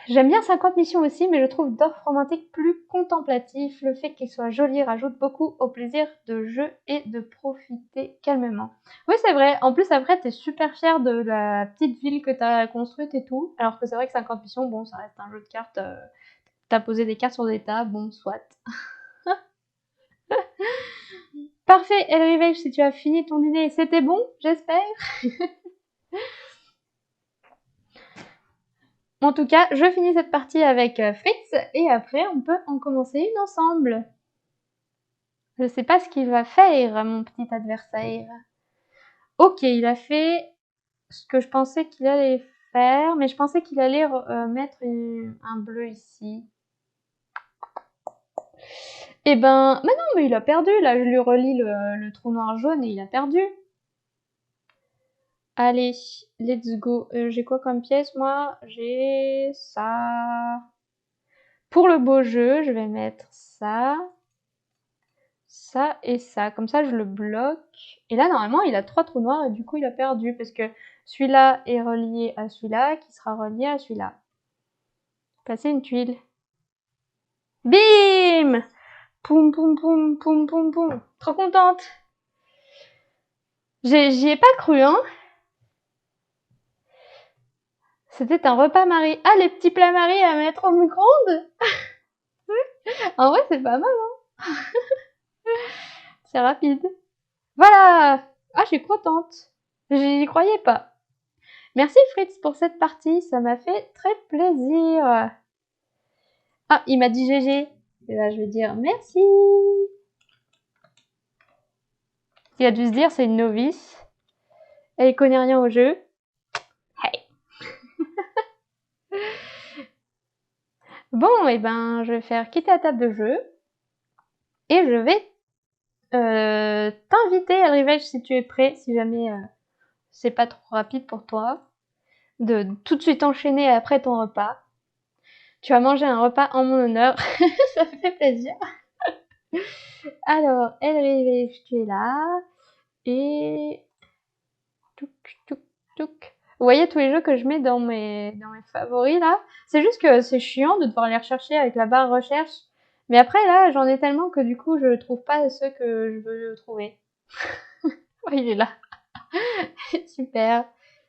J'aime bien 50 missions aussi, mais je trouve Dorf romantique plus contemplatif. Le fait qu'il soit joli rajoute beaucoup au plaisir de jeu et de profiter calmement. Oui, c'est vrai. En plus, après, t'es super fière de la petite ville que t'as construite et tout. Alors que c'est vrai que 50 missions, bon, ça reste un jeu de cartes. T'as posé des cartes sur des tables, bon, soit. Parfait, Elrivage, si tu as fini ton dîner, c'était bon, j'espère. En tout cas, je finis cette partie avec Fritz et après on peut en commencer une ensemble. Je sais pas ce qu'il va faire, mon petit adversaire. Ok, il a fait ce que je pensais qu'il allait faire, mais je pensais qu'il allait mettre un bleu ici. Eh ben, mais non, mais il a perdu. Là, je lui relis le trou noir jaune et il a perdu. Allez, let's go. J'ai quoi comme pièce, moi? J'ai ça. Pour le beau jeu, je vais mettre ça. Ça et ça. Comme ça, je le bloque. Et là, normalement, il a 3 trous noirs et du coup, il a perdu parce que celui-là est relié à celui-là qui sera relié à celui-là. Passer une tuile. Bim! Poum, poum, poum, poum, poum, poum. Trop contente. J'y ai pas cru, hein. C'était un repas Marie. Ah, les petits plats Marie à mettre au micro-ondes. En vrai, c'est pas mal, hein. C'est rapide. Voilà. Ah, je suis contente. J'y croyais pas. Merci Fritz pour cette partie, ça m'a fait très plaisir. Ah, il m'a dit GG. Et là, je vais dire merci. Il a dû se dire, c'est une novice. Elle connaît rien au jeu. Hey. Bon, et ben, je vais faire quitter la table de jeu. Et je vais t'inviter à Rivage si tu es prêt, si jamais c'est pas trop rapide pour toi, de tout de suite enchaîner après ton repas. Tu vas manger un repas en mon honneur. Ça me fait plaisir. Alors, Rivage, tu es là. Et touc, touc, touc. Vous voyez tous les jeux que je mets dans mes favoris là. C'est juste que c'est chiant de devoir les rechercher avec la barre recherche. Mais après là, j'en ai tellement que du coup, je trouve pas ceux que je veux trouver. Ouais, il est là. Super.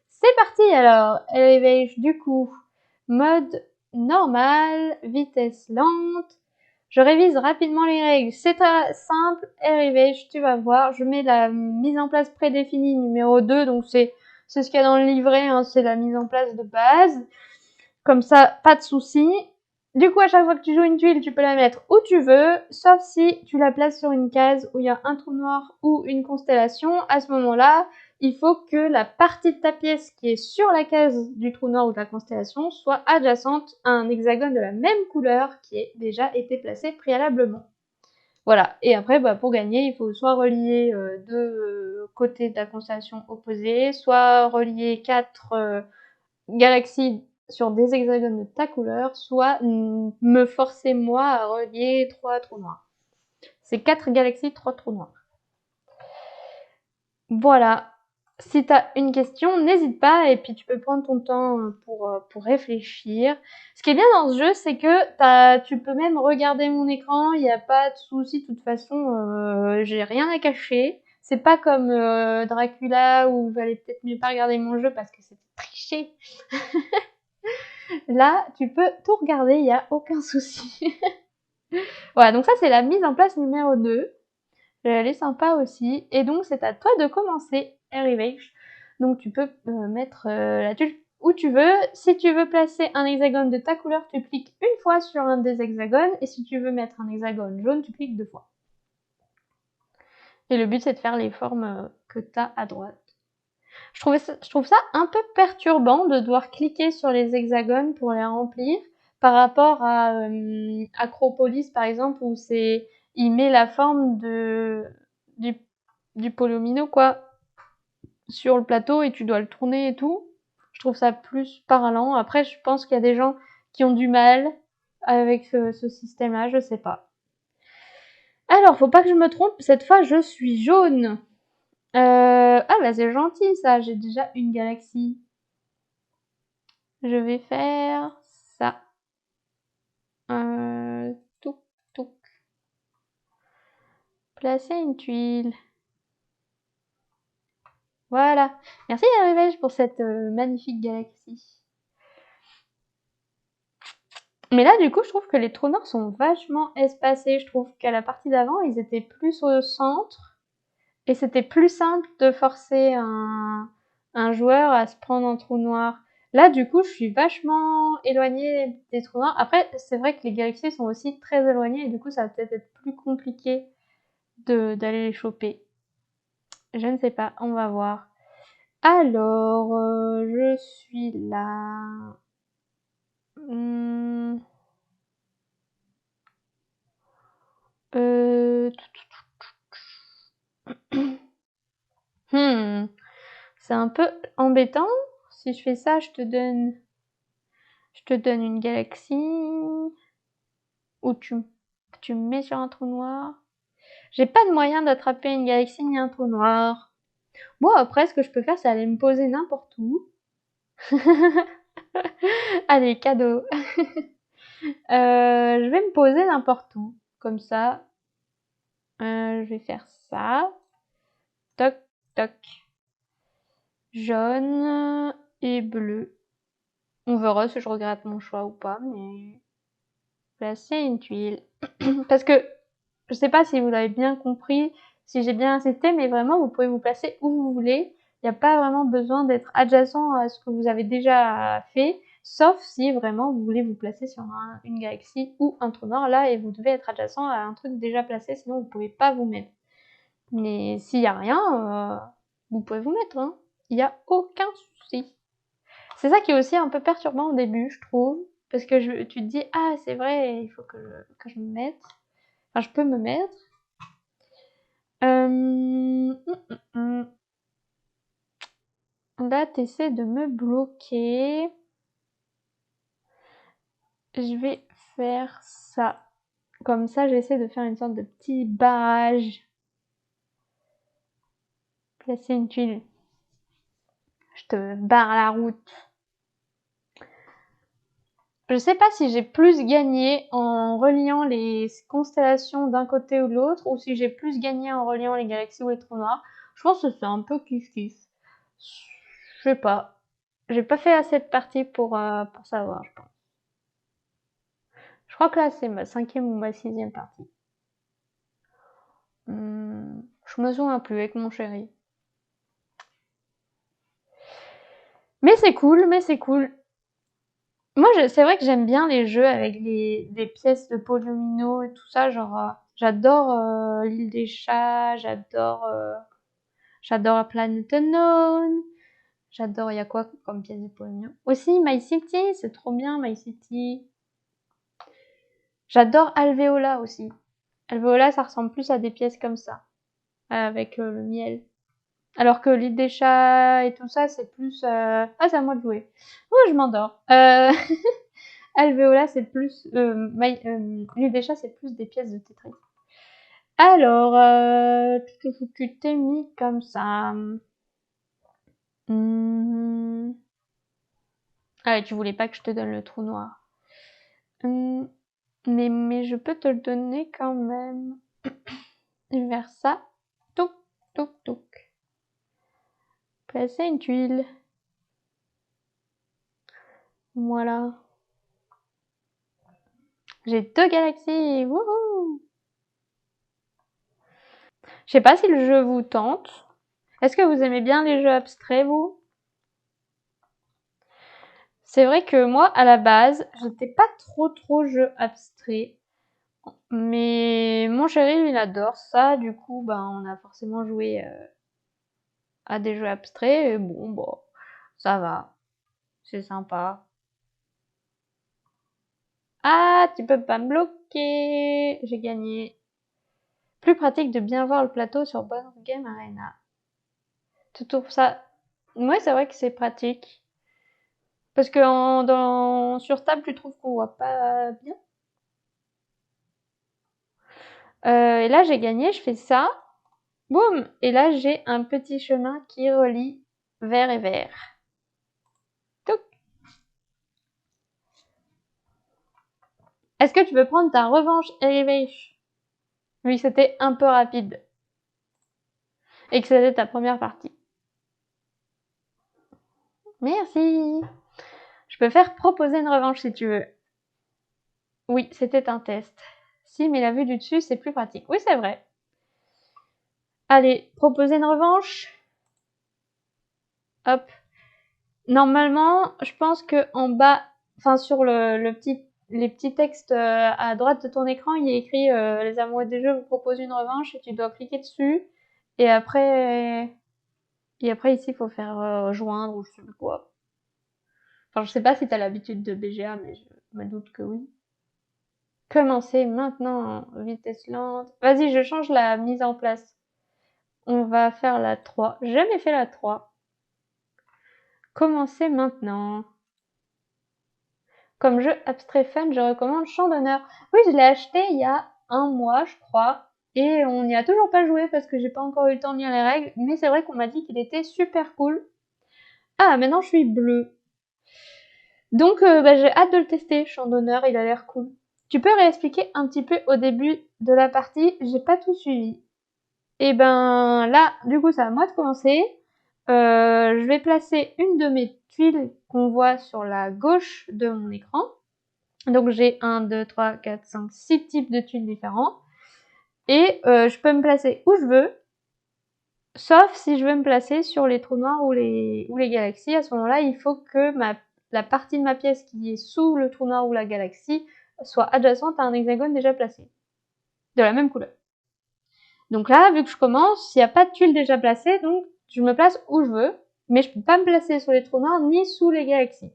C'est parti alors. Elevage du coup. Mode normal, vitesse lente. Je révise rapidement les règles. C'est très simple. Elevage, tu vas voir. Je mets la mise en place prédéfinie numéro 2. Donc c'est ce qu'il y a dans le livret. Hein, c'est la mise en place de base. Comme ça, pas de souci. Du coup, à chaque fois que tu joues une tuile, tu peux la mettre où tu veux, sauf si tu la places sur une case où il y a un trou noir ou une constellation. À ce moment-là, il faut que la partie de ta pièce qui est sur la case du trou noir ou de la constellation soit adjacente à un hexagone de la même couleur qui ait déjà été placé préalablement. Voilà. Et après, bah, pour gagner, il faut soit relier deux côtés de la constellation opposée, soit relier 4 galaxies sur des hexagones de ta couleur, soit me forcer moi à relier 3 trous noirs. C'est 4 galaxies, 3 trous noirs. Voilà. Si t'as une question, n'hésite pas et puis tu peux prendre ton temps pour réfléchir. Ce qui est bien dans ce jeu, c'est que tu peux même regarder mon écran, il n'y a pas de souci. De toute façon, j'ai rien à cacher. C'est pas comme Dracula où il valait peut-être mieux pas regarder mon jeu parce que c'était triché. Là, tu peux tout regarder, il n'y a aucun souci. Voilà, donc ça c'est la mise en place numéro 2. Elle est sympa aussi. Et donc, c'est à toi de commencer, Arrivage. Donc, tu peux mettre la tuile où tu veux. Si tu veux placer un hexagone de ta couleur, tu cliques une fois sur un des hexagones. Et si tu veux mettre un hexagone jaune, tu cliques 2 fois. Et le but, c'est de faire les formes que tu as à droite. Je trouve ça un peu perturbant de devoir cliquer sur les hexagones pour les remplir par rapport à Acropolis, par exemple, où il met la forme du polymino, quoi, sur le plateau et tu dois le tourner et tout. Je trouve ça plus parlant. Après, je pense qu'il y a des gens qui ont du mal avec ce système-là, je sais pas. Alors, faut pas que je me trompe, cette fois je suis jaune. Ah bah c'est gentil ça, j'ai déjà une galaxie. Je vais faire ça. Touc, touc. Placer une tuile. Voilà. Merci Arrivage pour cette magnifique galaxie. Mais là, du coup, je trouve que les trous noirs sont vachement espacés. Je trouve qu'à la partie d'avant, ils étaient plus au centre. Et c'était plus simple de forcer un joueur à se prendre un trou noir. Là, du coup, je suis vachement éloignée des trous noirs. Après, c'est vrai que les galaxies sont aussi très éloignées et du coup, ça va peut-être être plus compliqué d'aller les choper. Je ne sais pas, on va voir. Alors, je suis là. Hmm. Euh... Hmm. C'est un peu embêtant. Si je fais ça, je te donne une galaxie. Ou tu me mets sur un trou noir. J'ai pas de moyen d'attraper une galaxie ni un trou noir. Moi, après, ce que je peux faire, c'est aller me poser n'importe où. Allez, cadeau. Je vais me poser n'importe où. Comme ça. Je vais faire ça. Toc, toc. Jaune et bleu. On verra si je regrette mon choix ou pas, mais placer une tuile. Parce que je sais pas si vous l'avez bien compris, si j'ai bien insisté, mais vraiment vous pouvez vous placer où vous voulez. Il n'y a pas vraiment besoin d'être adjacent à ce que vous avez déjà fait, sauf si vraiment vous voulez vous placer sur une galaxie ou un trou noir là et vous devez être adjacent à un truc déjà placé, sinon vous pouvez pas vous mettre. Mais s'il y a rien, vous pouvez vous mettre, hein. Il n'y a aucun souci. C'est ça qui est aussi un peu perturbant au début, je trouve, parce que tu te dis ah c'est vrai, il faut que je me mette. Enfin, je peux me mettre. Là, t'essaies de me bloquer. Je vais faire ça. Comme ça, j'essaie de faire une sorte de petit barrage. Placer une tuile. Je te barre la route. Je sais pas si j'ai plus gagné en reliant les constellations d'un côté ou de l'autre, ou si j'ai plus gagné en reliant les galaxies ou les trous noirs. Je pense que c'est un peu kiff-kiff. Je sais pas. J'ai pas fait assez de parties pour savoir, je pense. Je crois que là, c'est ma 5e ou ma 6e partie. Je me souviens plus avec mon chéri. Mais c'est cool, mais c'est cool. Moi, c'est vrai que j'aime bien les jeux avec des pièces de polymino et tout ça. Genre, j'adore l'île des chats, j'adore Planet Unknown. J'adore, il y a quoi comme pièce de polymino? Aussi, My City, c'est trop bien, My City. J'adore Alveola aussi. Alveola, ça ressemble plus à des pièces comme ça, avec le miel. Alors que l'île des chats et tout ça, c'est plus... Ah, c'est à moi de jouer. Oh, je m'endors. Alveola, c'est plus... l'île des chats, c'est plus des pièces de Tetris. Alors, tu t'es mis comme ça. Ah, tu voulais pas que je te donne le trou noir. Mais je peux te le donner quand même. Je vais faire ça. Touc, touc, touc. Placer une tuile. Voilà. J'ai 2 galaxies. Wouhou! Je sais pas si le jeu vous tente. Est-ce que vous aimez bien les jeux abstraits, vous? C'est vrai que moi, à la base, j'étais pas trop jeu abstrait. Mais mon chéri, il adore ça. Du coup, ben, on a forcément joué à des jeux abstraits. Et bon, ça va. C'est sympa. Ah, tu peux pas me bloquer. J'ai gagné. Plus pratique de bien voir le plateau sur Board Game Arena. Tu trouves ça? Ouais, c'est vrai que c'est pratique. Parce que sur table, tu trouves qu'on voit pas bien. Et là, j'ai gagné, je fais ça. Boum! Et là, j'ai un petit chemin qui relie vert et vert. Touc. Est-ce que tu veux prendre ta revanche, Elevation? Oui, c'était un peu rapide. Et que c'était ta première partie. Merci. Je peux faire proposer une revanche si tu veux. Oui, c'était un test. Si, mais la vue du dessus, c'est plus pratique. Oui, c'est vrai. Allez, proposer une revanche. Hop. Normalement, je pense que en bas, enfin sur les petits textes à droite de ton écran, il y a écrit les amoureux des jeux vous proposent une revanche et tu dois cliquer dessus. Et après ici, il faut faire joindre ou je sais plus quoi. Enfin, je sais pas si t'as l'habitude de BGA, mais je me doute que oui. Commencer maintenant, vitesse lente. Vas-y, je change la mise en place. On va faire la 3. J'ai jamais fait la 3. Commencer maintenant. Comme jeu abstrait fun, je recommande Champ d'honneur. Oui, je l'ai acheté il y a un mois, je crois. Et on n'y a toujours pas joué parce que j'ai pas encore eu le temps de lire les règles. Mais c'est vrai qu'on m'a dit qu'il était super cool. Ah, maintenant je suis bleue. Donc j'ai hâte de le tester, Champ d'honneur, il a l'air cool. Tu peux réexpliquer un petit peu au début de la partie, j'ai pas tout suivi. Et ben là, du coup, c'est à moi de commencer. Je vais placer une de mes tuiles qu'on voit sur la gauche de mon écran. Donc j'ai 1, 2, 3, 4, 5, 6 types de tuiles différents. Et je peux me placer où je veux, sauf si je veux me placer sur les trous noirs ou les galaxies. À ce moment-là, il faut que la partie de ma pièce qui est sous le trou noir ou la galaxie soit adjacente à un hexagone déjà placé, de la même couleur. Donc là, vu que je commence, il n'y a pas de tuiles déjà placées, donc je me place où je veux, mais je peux pas me placer sur les trous noirs ni sous les galaxies.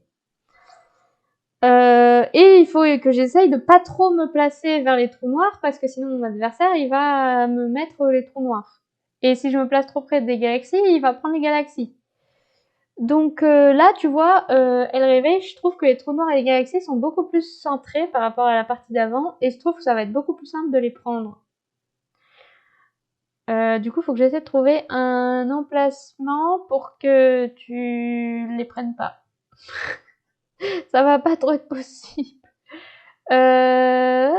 Et il faut que j'essaye de pas trop me placer vers les trous noirs parce que sinon mon adversaire il va me mettre les trous noirs. Et si je me place trop près des galaxies, il va prendre les galaxies. Donc là, tu vois, Elle réveille, je trouve que les trous noirs et les galaxies sont beaucoup plus centrés par rapport à la partie d'avant et je trouve que ça va être beaucoup plus simple de les prendre. Du coup, il faut que j'essaie de trouver un emplacement pour que tu les prennes pas. Ça va pas trop être possible. Comment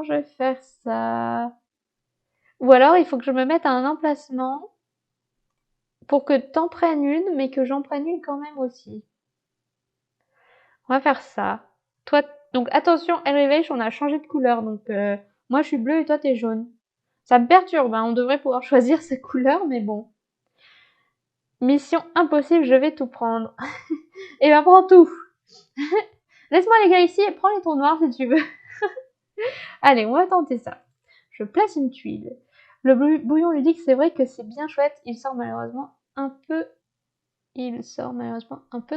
je vais faire ça? Ou alors, il faut que je me mette à un emplacement pour que t'en prennes une, mais que j'en prenne une quand même aussi. On va faire ça. Toi, donc attention, Elevation, on a changé de couleur. Donc, moi, je suis bleue et toi, t'es jaune. Ça me perturbe, hein, on devrait pouvoir choisir sa couleur, mais bon. Mission impossible, je vais tout prendre. Et ben, prends tout. Laisse-moi les galaxies et prends les trous noirs si tu veux. Allez, on va tenter ça. Je place une tuile. Le bouillon ludique, c'est vrai que c'est bien chouette. Il sort malheureusement un peu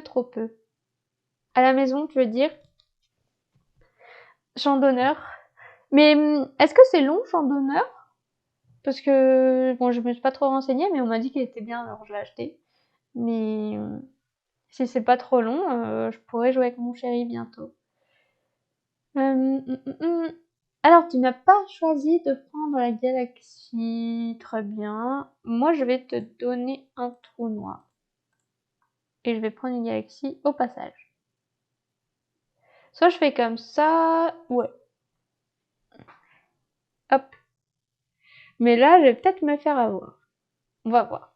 trop peu. À la maison, tu veux dire? Champ d'honneur. Mais est-ce que c'est long, champ d'honneur? Parce que, bon, je me suis pas trop renseignée, mais on m'a dit qu'il était bien, alors je l'ai acheté. Mais si c'est pas trop long, je pourrais jouer avec mon chéri bientôt. Alors, tu n'as pas choisi de prendre la galaxie. Très bien. Moi, je vais te donner un trou noir. Et je vais prendre une galaxie au passage. Soit je fais comme ça. Ouais. Hop. Mais là, je vais peut-être me faire avoir. On va voir.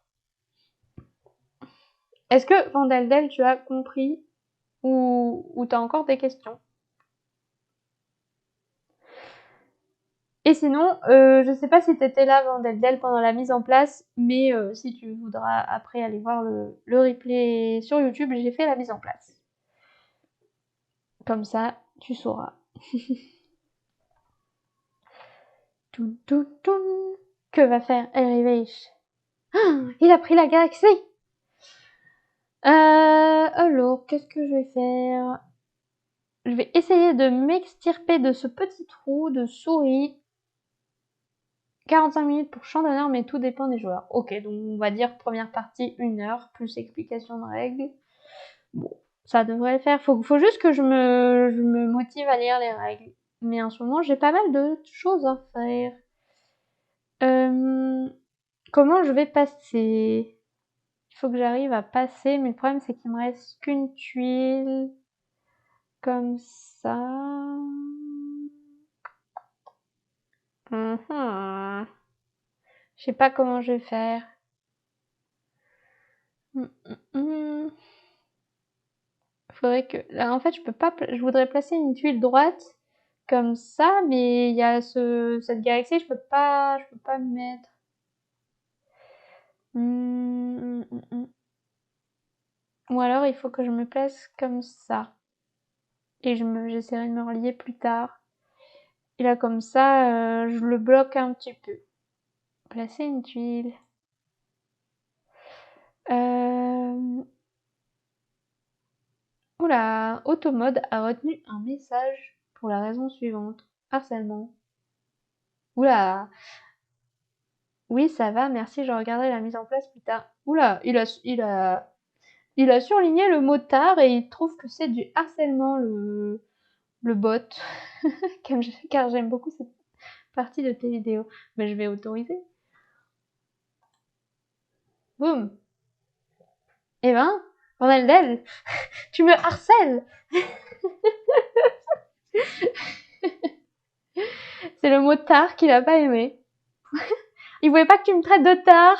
Est-ce que, Vandaldel, tu as compris ou t'as encore des questions? Et sinon, je sais pas si t'étais là, Vandeldel, pendant la mise en place, mais si tu voudras après aller voir le replay sur YouTube, j'ai fait la mise en place. Comme ça, tu sauras. Toun, toun, toun. Que va faire Elrivage? Il a pris la galaxie. Alors, qu'est-ce que je vais faire? Je vais essayer de m'extirper de ce petit trou de souris. 45 minutes pour champ d'honneur, mais tout dépend des joueurs. Ok, donc on va dire première partie 1 heure, plus explication de règles. Bon, ça devrait le faire. Faut juste que je me motive à lire les règles. Mais en ce moment, j'ai pas mal de choses à faire. Comment je vais passer? Il faut que j'arrive à passer, mais le problème c'est qu'il me reste qu'une tuile. Comme ça. Je sais pas comment je vais faire. Faudrait que... Là, en fait, je peux pas... Je voudrais placer une tuile droite comme ça, mais il y a cette galaxie, je peux pas me mettre. Ou alors, il faut que je me place comme ça. Et j'essaierai de me relier plus tard. Et là, comme ça, je le bloque un petit peu. Placer une tuile. Oula, Automode a retenu un message pour la raison suivante. Harcèlement. Oula. Oui, ça va, merci, je regarderai la mise en place plus tard. Oula, il a surligné le mot tard et il trouve que c'est du harcèlement, le bot. Car j'aime beaucoup cette partie de tes vidéos. Mais je vais autoriser. Boum. Eh ben, Ronaldel, tu me harcèles. C'est le mot tard qu'il a pas aimé. Il voulait pas que tu me traites de tard.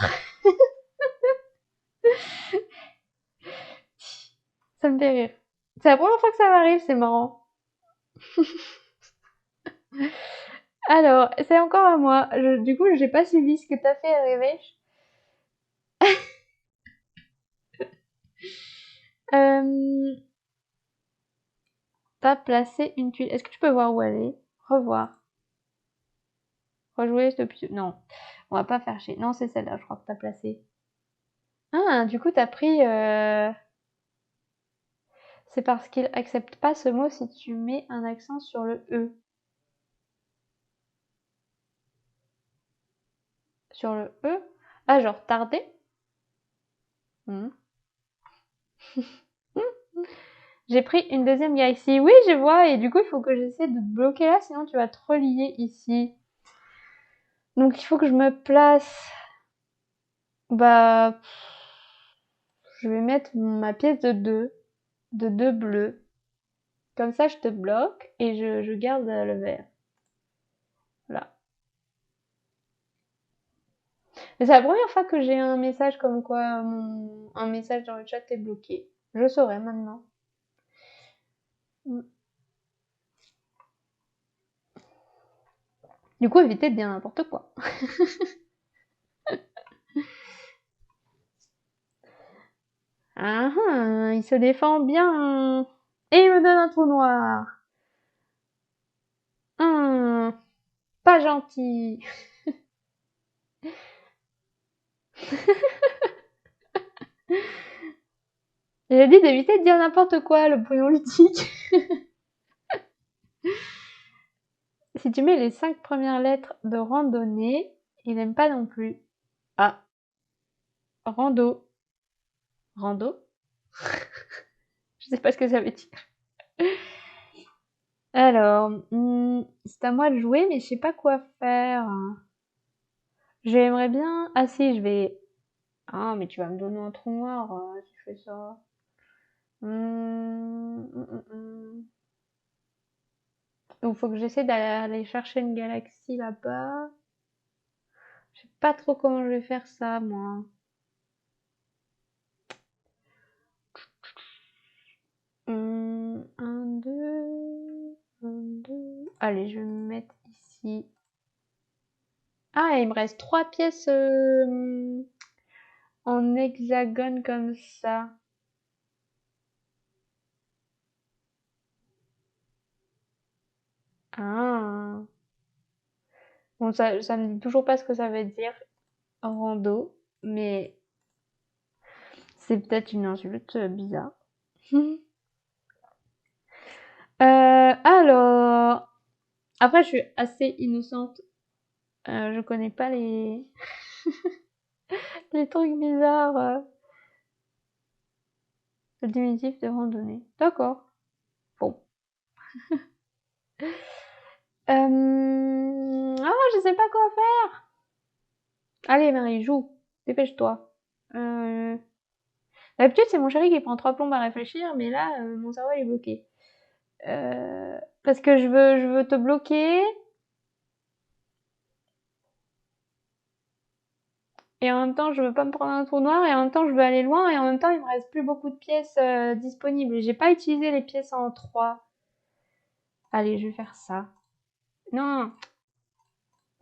Ça me fait rire. C'est la première fois que ça m'arrive, c'est marrant. Alors, c'est encore à moi. Du coup, j'ai pas suivi ce que t'as fait, Réveche. T'as placé une tuile. Est-ce que tu peux voir où elle est? Revoir. Rejouer depuis... Non, on va pas faire chier. Non, c'est celle-là, je crois que t'as placé. Ah, du coup, t'as pris... C'est parce qu'il accepte pas ce mot si tu mets un accent sur le E. Sur le E? Ah, genre tardé? J'ai pris une deuxième galaxie. Oui, je vois. Et du coup, il faut que j'essaie de te bloquer là, sinon tu vas te relier ici. Donc, il faut que je me place... Bah... Je vais mettre ma pièce de 2 bleus. Comme ça, je te bloque et je garde le vert. Voilà. Mais c'est la première fois que j'ai un message comme quoi un message dans le chat est bloqué. Je saurai maintenant. Du coup, évitez de dire n'importe quoi. Ah, il se défend bien. Et il me donne un trou noir. Pas gentil. J'ai dit d'éviter de dire n'importe quoi, le brouillon ludique. Si tu mets les 5 premières lettres de randonnée, il aime pas non plus. Ah, rando. Rando? Je sais pas ce que ça veut dire. Alors, c'est à moi de jouer, mais je sais pas quoi faire. J'aimerais bien... Ah si, je vais... Ah, mais tu vas me donner un trou noir si je fais ça. Donc, faut que j'essaie d'aller chercher une galaxie là-bas. Je sais pas trop comment je vais faire ça, moi. Un, deux... Allez, je vais me mettre ici. Ah, il me reste 3 pièces en hexagone comme ça. Ah. Bon, ça me dit toujours pas ce que ça veut dire, rando, mais c'est peut-être une insulte bizarre. Alors, après, je suis assez innocente. Je connais pas les trucs bizarres. Le diminutif de randonnée. D'accord. Bon. Ah, je sais pas quoi faire. Allez, Marie, joue. Dépêche-toi. Euh, D'habitude, c'est mon chéri qui prend 3 plombes à réfléchir, mais là, mon cerveau il est bloqué. Parce que je veux te bloquer, et en même temps, je veux pas me prendre un trou noir, et en même temps, je veux aller loin, et en même temps, il me reste plus beaucoup de pièces disponibles. J'ai pas utilisé les pièces en 3. Allez, je vais faire ça. Non,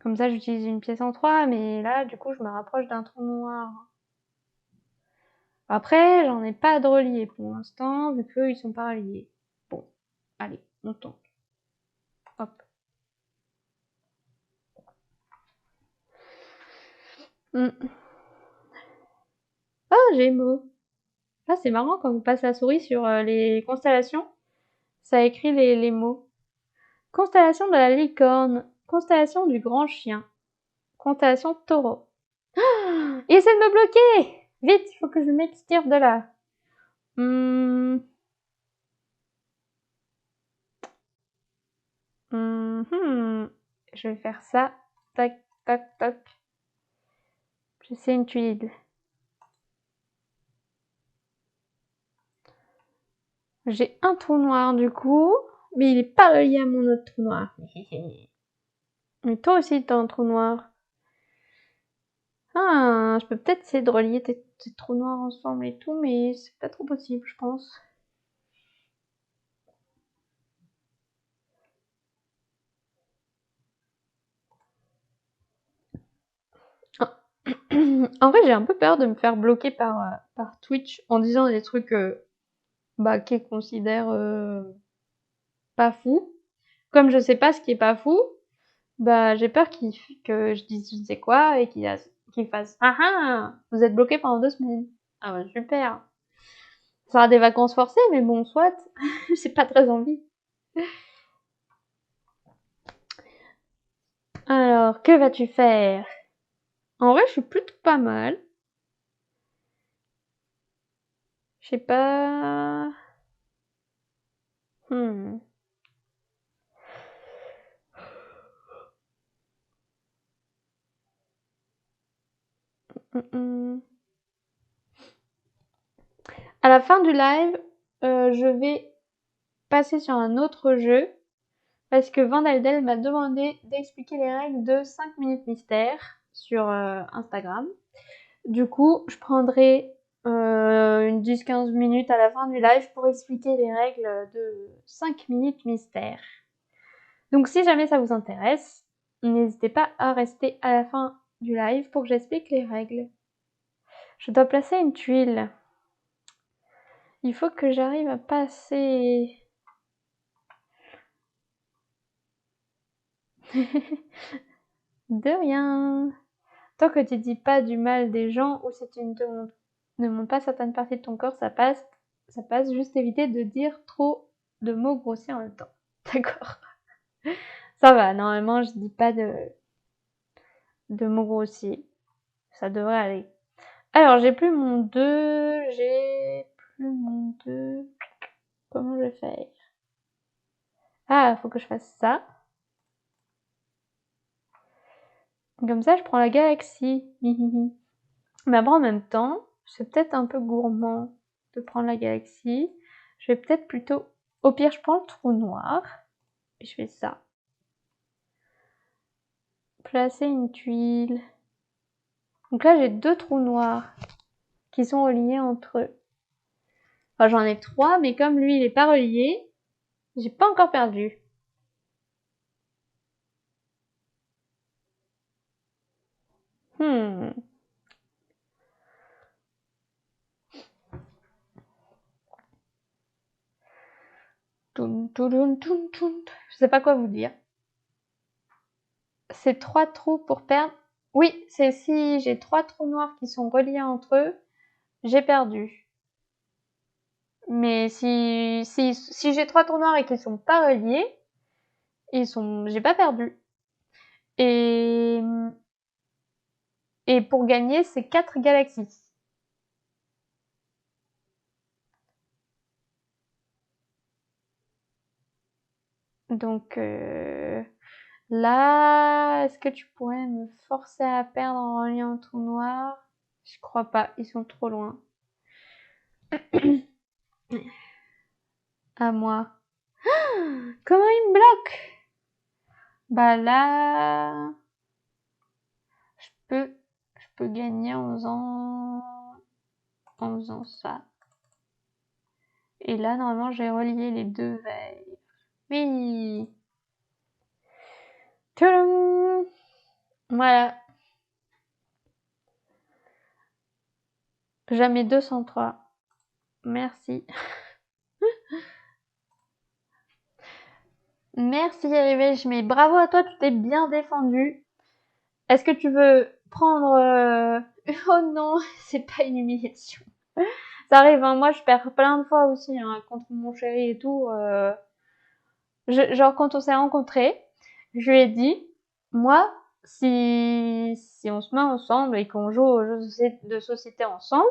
comme ça, j'utilise une pièce en 3, mais là, du coup, je me rapproche d'un trou noir. Après, j'en ai pas de relié pour l'instant, vu qu'eux, ils sont pas reliés. Bon, allez, on tente. Hop. Ah, Gémeaux. Ah, c'est marrant quand on passe la souris sur les constellations, ça écrit les mots. Constellation de la licorne, constellation du grand chien, constellation taureau. Ah, il essaie de me bloquer! Vite, il faut que je m'extire de là. Hum, Je vais faire ça. Tac, tac, tac. J'essaie une tuile. J'ai un trou noir du coup, mais il est pas relié à mon autre trou noir. Mais toi aussi t'as un trou noir. Ah, je peux peut-être essayer de relier tes trous noirs ensemble et tout, mais c'est pas trop possible, je pense. Ah. En vrai, j'ai un peu peur de me faire bloquer par Twitch en disant des trucs qu'ils considèrent pas fous. Comme je sais pas ce qui est pas fou, j'ai peur que je dise je ne sais quoi et qu'il fasse ah ah, vous êtes bloqué pendant 2 semaines. Ah bah super. Ça sera des vacances forcées, mais bon, soit. J'ai pas très envie. Alors, que vas-tu faire? En vrai, je suis plutôt pas mal. Je sais pas. Hmm. Hmm. À la fin du live, je vais passer sur un autre jeu parce que Vandaldel m'a demandé d'expliquer les règles de 5 minutes mystère sur Instagram. Du coup, je prendrai une 10-15 minutes à la fin du live pour expliquer les règles de 5 minutes mystère. Donc si jamais ça vous intéresse, n'hésitez pas à rester à la fin du live pour que j'explique les règles. Je dois placer une tuile. Il faut que j'arrive à passer. De rien. Tant que tu dis pas du mal des gens ou si tu ne montres pas certaines parties de ton corps, ça passe. Ça passe, juste éviter de dire trop de mots grossiers en même temps. D'accord. Ça va, normalement je dis pas de mots grossiers. Ça devrait aller. Alors j'ai plus mon 2, Comment je vais faire? Ah, faut que je fasse ça. Comme ça je prends la galaxie. Mais après en même temps, c'est peut-être un peu gourmand de prendre la galaxie. Je vais peut-être plutôt... Au pire, je prends le trou noir. Et je fais ça. Placer une tuile. Donc là, j'ai 2 trous noirs qui sont reliés entre eux. Enfin, j'en ai 3, mais comme lui, il est pas relié, j'ai pas encore perdu. Hmm. Toun, toudoun, toun, toun. Je sais pas quoi vous dire. C'est 3 trous pour perdre. Oui, c'est si j'ai 3 trous noirs qui sont reliés entre eux, j'ai perdu. Mais si j'ai 3 trous noirs et qu'ils sont pas reliés, j'ai pas perdu. Et, et pour gagner, c'est 4 galaxies. Donc là, est-ce que tu pourrais me forcer à perdre en reliant un trou noir? Je crois pas, ils sont trop loin. À moi. Comment il me bloque? Bah là, je peux gagner en faisant ça. Et là, normalement, j'ai relié les deux vers. Oui. Tadam! Voilà. Jamais 203. Merci. Merci, Rivage, mais bravo à toi, tu t'es bien défendu. Est-ce que tu veux prendre... Oh non, c'est pas une humiliation. Ça arrive, hein, moi je perds plein de fois aussi hein, contre mon chéri et tout. Genre quand on s'est rencontrés, je lui ai dit, moi, si on se met ensemble et qu'on joue aux jeux de société ensemble,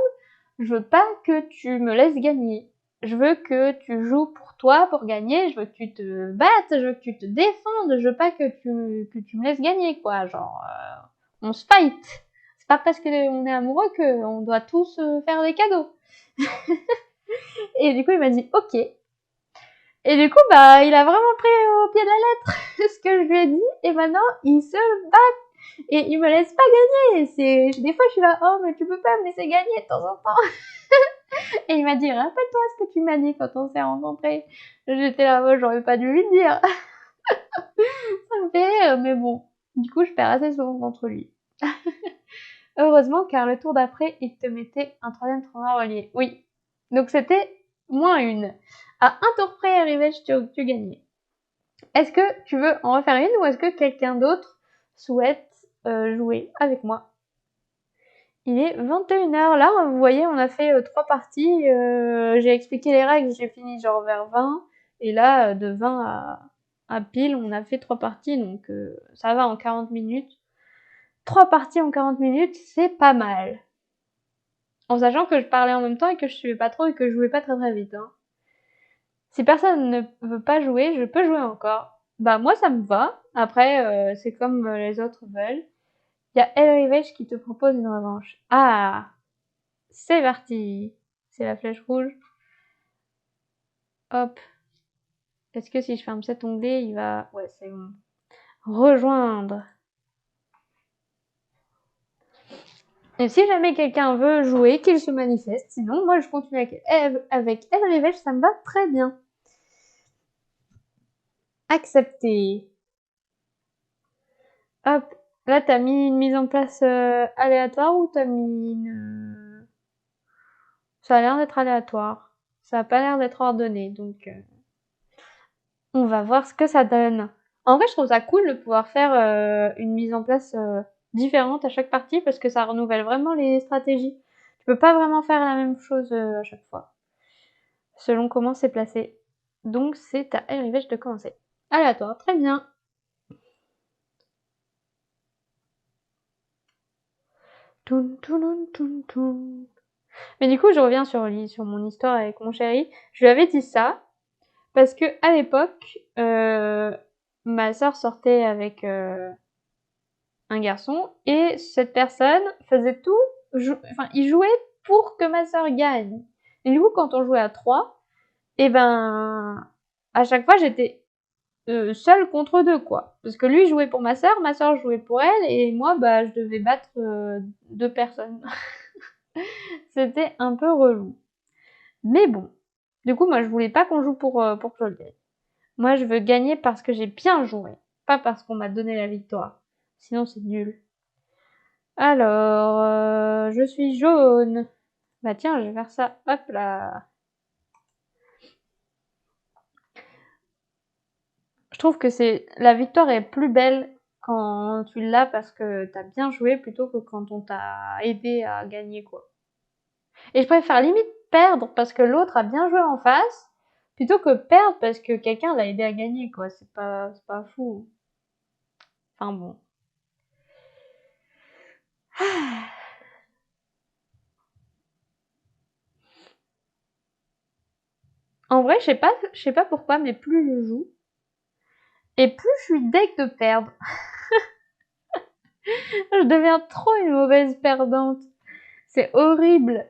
je veux pas que tu me laisses gagner. Je veux que tu joues pour toi, pour gagner. Je veux que tu te battes, je veux que tu te défendes. Je veux pas que tu me laisses gagner, quoi. Genre, on se fight. C'est pas parce qu'on est amoureux qu'on doit tous faire des cadeaux. Et du coup, il m'a dit OK. Et du coup, bah, il a vraiment pris au pied de la lettre ce que je lui ai dit. Et maintenant, il se bat. Et il me laisse pas gagner. Des fois, je suis là, oh, mais tu peux pas me laisser gagner de temps en temps. Et il m'a dit, rappelle-toi ce que tu m'as dit quand on s'est rencontrés. J'étais là, moi, j'aurais pas dû lui dire. Ça me fait rire, mais bon. Du coup, je perds assez souvent contre lui. Heureusement, car le tour d'après, il te mettait un troisième tournoi relié. Oui. Donc c'était moins une. À un tour près, arrivé, tu gagnais. Est-ce que tu veux en refaire une ou est-ce que quelqu'un d'autre souhaite jouer avec moi? Il est 21h. Là, vous voyez, on a fait 3 parties. J'ai expliqué les règles, j'ai fini genre vers 20. Et là, de 20 à pile, on a fait 3 parties. Donc ça va en 40 minutes. 3 parties en 40 minutes, c'est pas mal. En sachant que je parlais en même temps et que je suivais pas trop et que je jouais pas très très vite. Hein. Si personne ne veut pas jouer, je peux jouer encore. Bah moi ça me va. Après, c'est comme les autres veulent. Il y a El Rivage qui te propose une revanche. Ah, c'est parti. C'est la flèche rouge. Hop. Est-ce que si je ferme cet onglet, il va... Ouais, c'est bon. Rejoindre. Et si jamais quelqu'un veut jouer, qu'il se manifeste. Sinon, moi, je continue avec El Rivage, ça me va très bien. Accepter. Hop. Là, t'as mis une mise en place aléatoire ou t'as mis une... Ça a l'air d'être aléatoire. Ça a pas l'air d'être ordonné, donc... On va voir ce que ça donne. En vrai, je trouve ça cool de pouvoir faire une mise en place différente à chaque partie parce que ça renouvelle vraiment les stratégies. Tu peux pas vraiment faire la même chose à chaque fois, selon comment c'est placé. Donc c'est à El Rivage de commencer. Aléatoire, très bien. Toun, toun, toun, toun. Mais du coup, je reviens sur mon histoire avec mon chéri. Je lui avais dit ça parce que à l'époque, ma sœur sortait avec un garçon et cette personne faisait tout, il jouait pour que ma sœur gagne. Et du coup, quand on jouait à 3, et ben à chaque fois j'étais seule contre deux quoi, parce que lui jouait pour ma sœur jouait pour elle et moi bah je devais battre deux personnes. C'était un peu relou. Mais bon, du coup moi je voulais pas qu'on joue pour que je gagne. Moi je veux gagner parce que j'ai bien joué, pas parce qu'on m'a donné la victoire. Sinon c'est nul. Alors, je suis jaune. Bah tiens, je vais faire ça. Hop là. Je trouve que la victoire est plus belle quand tu l'as parce que t'as bien joué plutôt que quand on t'a aidé à gagner, quoi. Et je préfère limite perdre parce que l'autre a bien joué en face plutôt que perdre parce que quelqu'un l'a aidé à gagner, quoi. C'est pas fou. Enfin bon. En vrai, je sais pas pourquoi, mais plus je joue et plus je suis deg de perdre. Je deviens trop une mauvaise perdante. C'est horrible.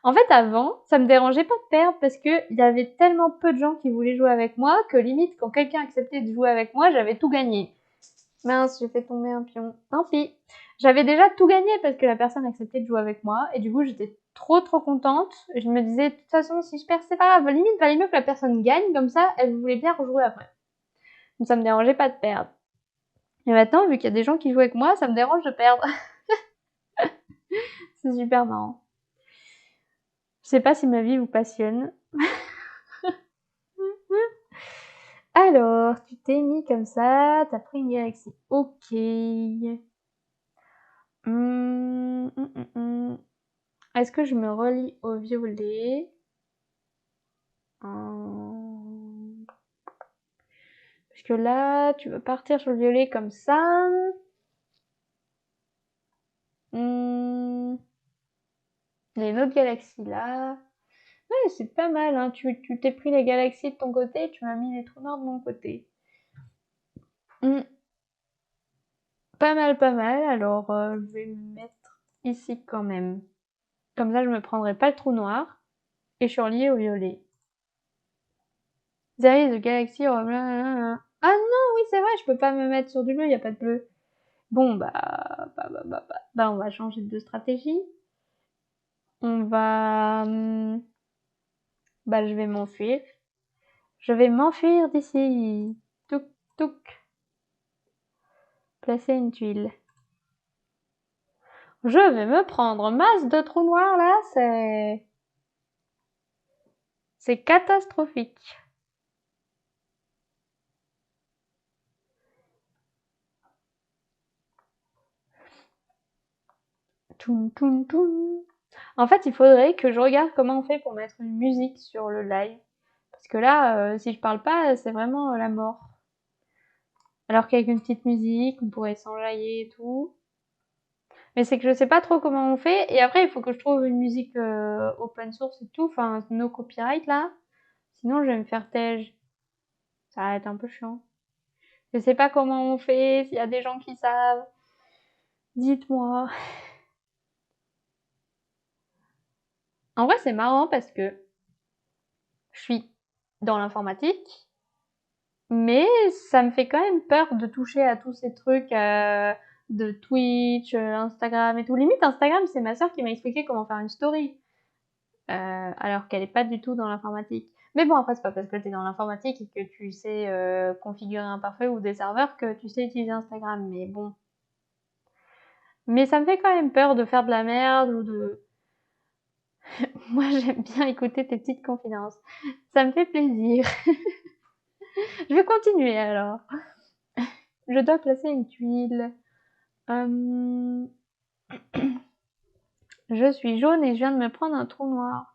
En fait, avant, ça me dérangeait pas de perdre parce que il y avait tellement peu de gens qui voulaient jouer avec moi que limite, quand quelqu'un acceptait de jouer avec moi, j'avais tout gagné. Mince, j'ai fait tomber un pion. Tant pis. J'avais déjà tout gagné parce que la personne acceptait de jouer avec moi et du coup, j'étais trop contente. Je me disais, de toute façon, si je perds, c'est pas grave. Limite, valait mieux que la personne gagne, comme ça, elle voulait bien rejouer après. Donc ça me dérangeait pas de perdre. Et maintenant, vu qu'il y a des gens qui jouent avec moi, ça me dérange de perdre. C'est super marrant. Je sais pas si ma vie vous passionne. Alors, tu t'es mis comme ça, t'as pris une galaxie. Ok. Hum, hum, hum, hum. Est-ce que je me relie au violet? Parce que là, tu veux partir sur le violet comme ça. Hum, Il y a une autre galaxie là. Ouais, c'est pas mal, hein. Tu t'es pris les galaxies de ton côté, tu m'as mis les trous noirs de mon côté. Hum, Pas mal, pas mal. Alors, je vais me mettre ici quand même. Comme ça, je me prendrai pas le trou noir. Et je suis reliée au violet. There is a galaxy or Ah non, oui, c'est vrai, je peux pas me mettre sur du bleu, il y a pas de bleu. Bon, on va changer de stratégie. On va... je vais m'enfuir. Je vais m'enfuir d'ici. Touk, touk. Placer une tuile. Je vais me prendre masse de trous noirs là, c'est catastrophique. Toum, toum, toum. En fait, il faudrait que je regarde comment on fait pour mettre une musique sur le live. Parce que là, si je parle pas, c'est vraiment la mort. Alors qu'avec une petite musique, on pourrait s'enjailler et tout. Mais c'est que je sais pas trop comment on fait. Et après, il faut que je trouve une musique open source et tout. Enfin, no copyright là. Sinon, je vais me faire tège. Ça va être un peu chiant. Je sais pas comment on fait. S'il y a des gens qui savent, dites-moi. En vrai, c'est marrant parce que je suis dans l'informatique. Mais ça me fait quand même peur de toucher à tous ces trucs de Twitch, Instagram et tout. Limite, Instagram, c'est ma soeur qui m'a expliqué comment faire une story. Alors qu'elle est pas du tout dans l'informatique. Mais bon, après, c'est pas parce que t'es dans l'informatique et que tu sais configurer un pare-feu ou des serveurs que tu sais utiliser Instagram. Mais bon. Mais ça me fait quand même peur de faire de la merde ou de... Moi, j'aime bien écouter tes petites confidences. Ça me fait plaisir. Je vais continuer alors. Je dois placer une tuile. Euh, Je suis jaune et je viens de me prendre un trou noir.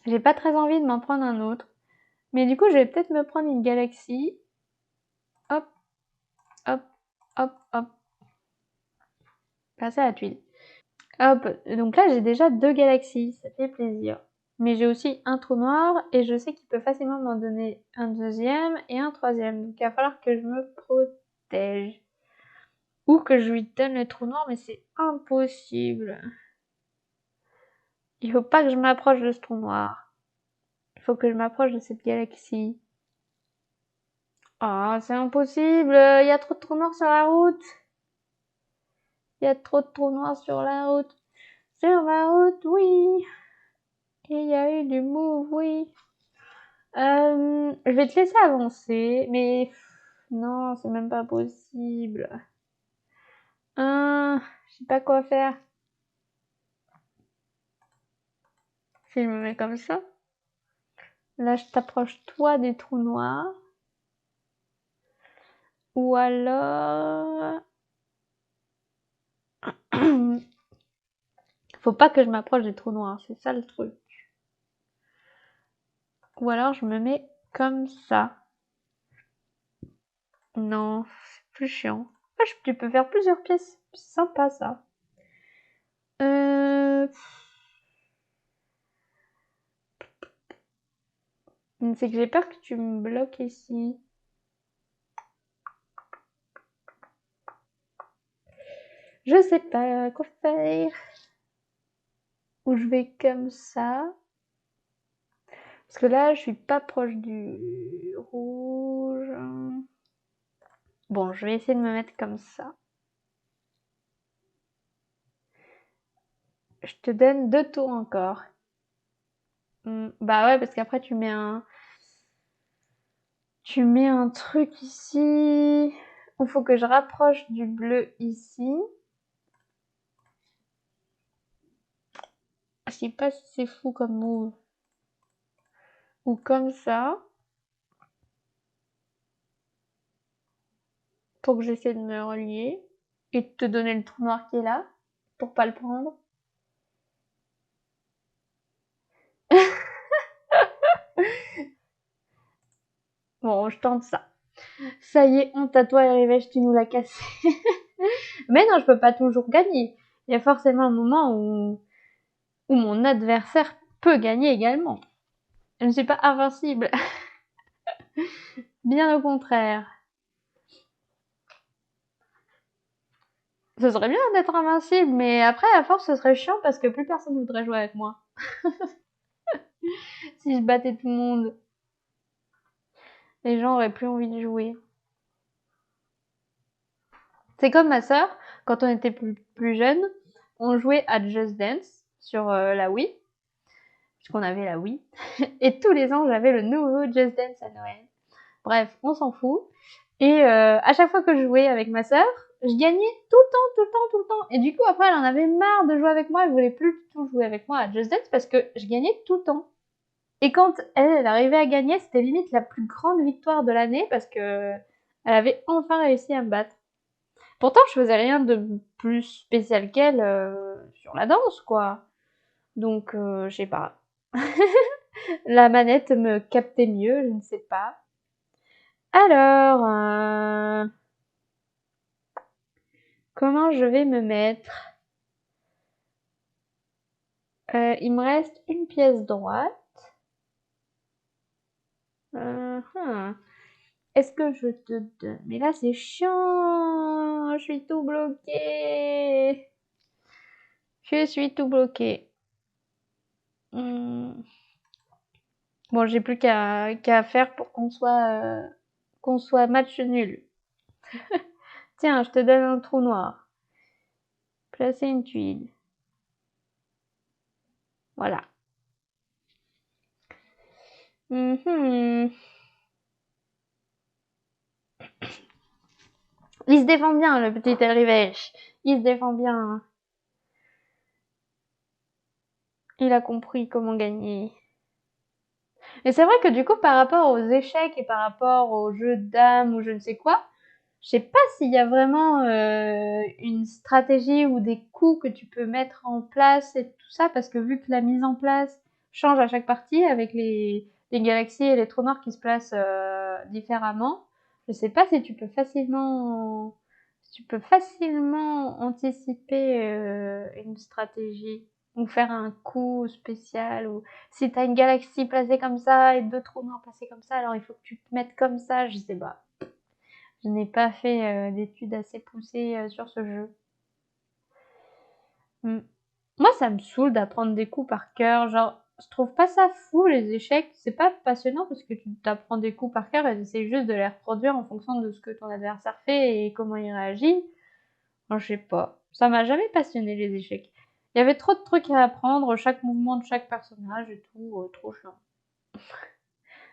J'ai pas très envie de m'en prendre un autre. Mais du coup, je vais peut-être me prendre une galaxie. Hop, hop, hop, hop. Passer à la tuile. Hop, donc là j'ai déjà 2 galaxies, ça fait plaisir. Mais j'ai aussi un trou noir et je sais qu'il peut facilement m'en donner un deuxième et un troisième. Donc il va falloir que je me protège. Ou que je lui donne le trou noir, mais c'est impossible. Il faut pas que je m'approche de ce trou noir. Il faut que je m'approche de cette galaxie. Ah, c'est impossible, il y a trop de trous noirs sur la route. Il y a trop de trous noirs sur la route. Sur la route, oui. Il y a eu du move, oui. Je vais te laisser avancer, mais Non, c'est même pas possible. Je sais pas quoi faire. Si je me mets comme ça. Là, je t'approche toi des trous noirs. Ou alors... Faut pas que je m'approche des trous noirs, c'est ça le truc. Ou alors je me mets comme ça. Non, c'est plus chiant. Ah, tu peux faire plusieurs pièces. C'est sympa ça. C'est que j'ai peur que tu me bloques ici. Je sais pas quoi faire. Ou je vais comme ça. Parce que là, je suis pas proche du rouge. Bon, je vais essayer de me mettre comme ça. Je te donne 2 tours encore. Bah ouais, parce qu'après tu mets un truc ici. Il faut que je rapproche du bleu ici. Je sais pas si c'est fou comme move. Ou comme ça. Pour que j'essaie de me relier. Et de te donner le trou noir qui est là. Pour pas le prendre. Bon, je tente ça. Ça y est, honte à toi, Rivèche, tu nous l'as cassé. Mais non, je peux pas toujours gagner. Il y a forcément un moment où mon adversaire peut gagner également. Je ne suis pas invincible. Bien au contraire. Ce serait bien d'être invincible, mais après, à force, ce serait chiant parce que plus personne voudrait jouer avec moi. Si je battais tout le monde, les gens auraient plus envie de jouer. C'est comme ma sœur, quand on était plus jeune, on jouait à Just Dance sur la Wii, puisqu'on avait la Wii, et tous les ans, j'avais le nouveau Just Dance à Noël. Bref, on s'en fout. Et à chaque fois que je jouais avec ma sœur, je gagnais tout le temps. Et du coup, après, elle en avait marre de jouer avec moi. Elle voulait plus du tout jouer avec moi à Just Dance parce que je gagnais tout le temps. Et quand elle arrivait à gagner, c'était limite la plus grande victoire de l'année parce que elle avait enfin réussi à me battre. Pourtant, je faisais rien de plus spécial qu'elle sur la danse, quoi. Donc, je sais pas. La manette me captait mieux, je ne sais pas. Alors, comment je vais me mettre? Il me reste une pièce droite. Est-ce que je te donne? Mais là, c'est chiant. Je suis tout bloqué. Je suis tout bloqué. Bon, j'ai plus qu'à faire pour qu'on soit match nul. Tiens, je te donne un trou noir. Placer une tuile. Voilà. Il se défend bien, le petit Elrivèche. Il se défend bien. Il a compris comment gagner. Et c'est vrai que du coup, par rapport aux échecs et par rapport aux jeux de dames ou je ne sais quoi, je sais pas s'il y a vraiment une stratégie ou des coups que tu peux mettre en place et tout ça, parce que vu que la mise en place change à chaque partie avec les galaxies et les trous noirs qui se placent différemment, je sais pas si tu peux facilement anticiper une stratégie ou faire un coup spécial, ou si t'as une galaxie placée comme ça et 2 trous noirs placés comme ça, alors il faut que tu te mettes comme ça, je sais pas. Je n'ai pas fait d'études assez poussées sur ce jeu. Moi, ça me saoule d'apprendre des coups par cœur. Genre, je trouve pas ça fou, les échecs. C'est pas passionnant parce que tu t'apprends des coups par cœur et tu essaies juste de les reproduire en fonction de ce que ton adversaire fait et comment il réagit. Moi, je sais pas. Ça m'a jamais passionné, les échecs. Il y avait trop de trucs à apprendre, chaque mouvement de chaque personnage et tout, trop chiant.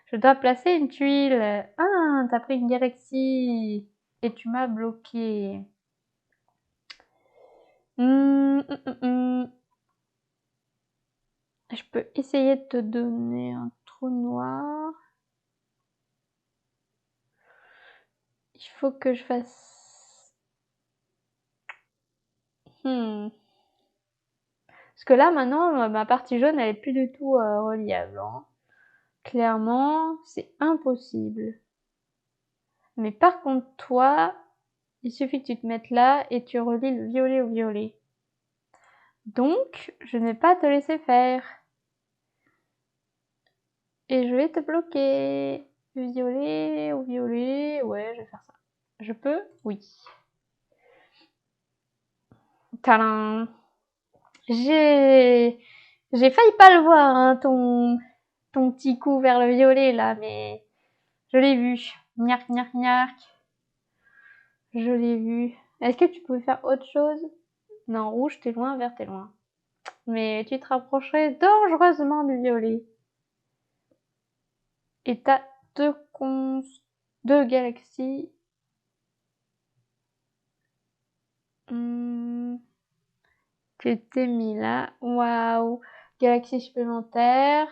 Je dois placer une tuile. Ah, t'as pris une galaxie. Et tu m'as bloqué. Je peux essayer de te donner un trou noir. Il faut que je fasse... Parce que là, maintenant, ma partie jaune, elle est plus du tout reliable. Hein. Clairement, c'est impossible. Mais par contre, toi, il suffit que tu te mettes là et tu relis le violet au violet. Donc, je ne vais pas te laisser faire. Et je vais te bloquer. Violet ou violet, ouais, je vais faire ça. Je peux? Oui. Tadam! J'ai failli pas le voir, hein, ton petit coup vers le violet, là, mais je l'ai vu. Gnac, gnac, gnac. Je l'ai vu. Est-ce que tu pouvais faire autre chose? Non, rouge, t'es loin, vert, t'es loin. Mais tu te rapprocherais dangereusement du violet. Et t'as deux galaxies. Tu t'es mis là. Waouh. Galaxie supplémentaire.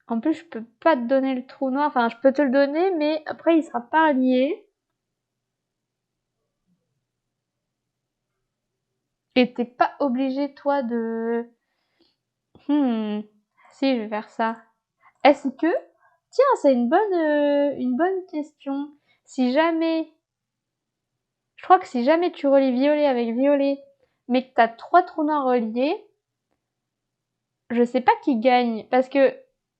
En plus, je peux pas te donner le trou noir. Enfin, je peux te le donner, mais après, il sera pas allié. Et t'es pas obligé, toi, de... Si, je vais faire ça. Est-ce que... Tiens, c'est une bonne question. Si jamais... Je crois que si jamais tu relis violet avec violet, mais que t'as 3 trous noirs reliés, je sais pas qui gagne. Parce que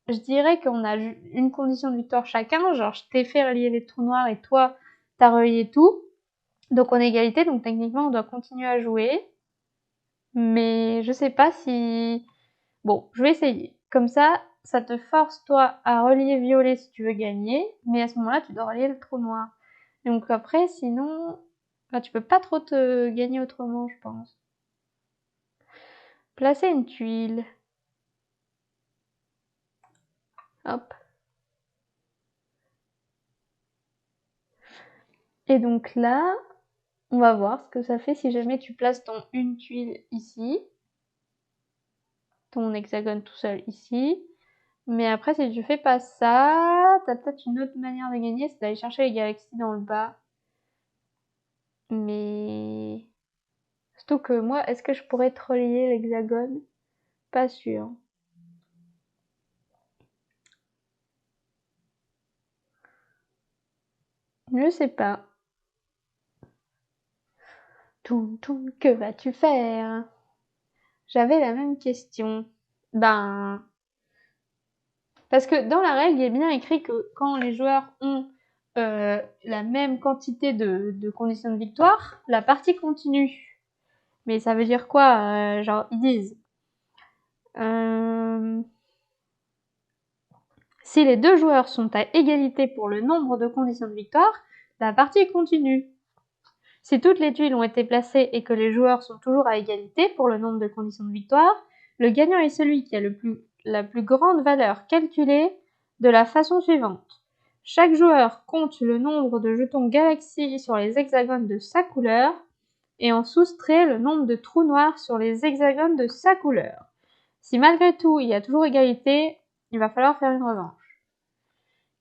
je dirais qu'on a une condition de victoire chacun. Genre, je t'ai fait relier les trous noirs et toi, t'as relié tout. Donc on est égalité, donc techniquement on doit continuer à jouer. Mais je sais pas si... Bon, je vais essayer. Comme ça te force toi à relier violet si tu veux gagner. Mais à ce moment-là, tu dois relier le trou noir. Donc après, sinon... Enfin, tu peux pas trop te gagner autrement, je pense. Placer une tuile. Hop. Et donc là, on va voir ce que ça fait si jamais tu places une tuile ici. Ton hexagone tout seul ici. Mais après, si tu fais pas ça, t'as peut-être une autre manière de gagner, c'est d'aller chercher les galaxies dans le bas. Mais... Surtout que moi, est-ce que je pourrais te relier l'hexagone? Pas sûr. Je sais pas. Tout, que vas-tu faire? J'avais la même question. Ben... Parce que dans la règle, il est bien écrit que quand les joueurs ont la même quantité de conditions de victoire, la partie continue. Mais ça veut dire quoi? Genre, ils disent... Si les deux joueurs sont à égalité pour le nombre de conditions de victoire, la partie continue. Si toutes les tuiles ont été placées et que les joueurs sont toujours à égalité pour le nombre de conditions de victoire, le gagnant est celui qui a la plus grande valeur calculée de la façon suivante. Chaque joueur compte le nombre de jetons galaxies sur les hexagones de sa couleur et en soustrait le nombre de trous noirs sur les hexagones de sa couleur. Si malgré tout il y a toujours égalité, il va falloir faire une revanche.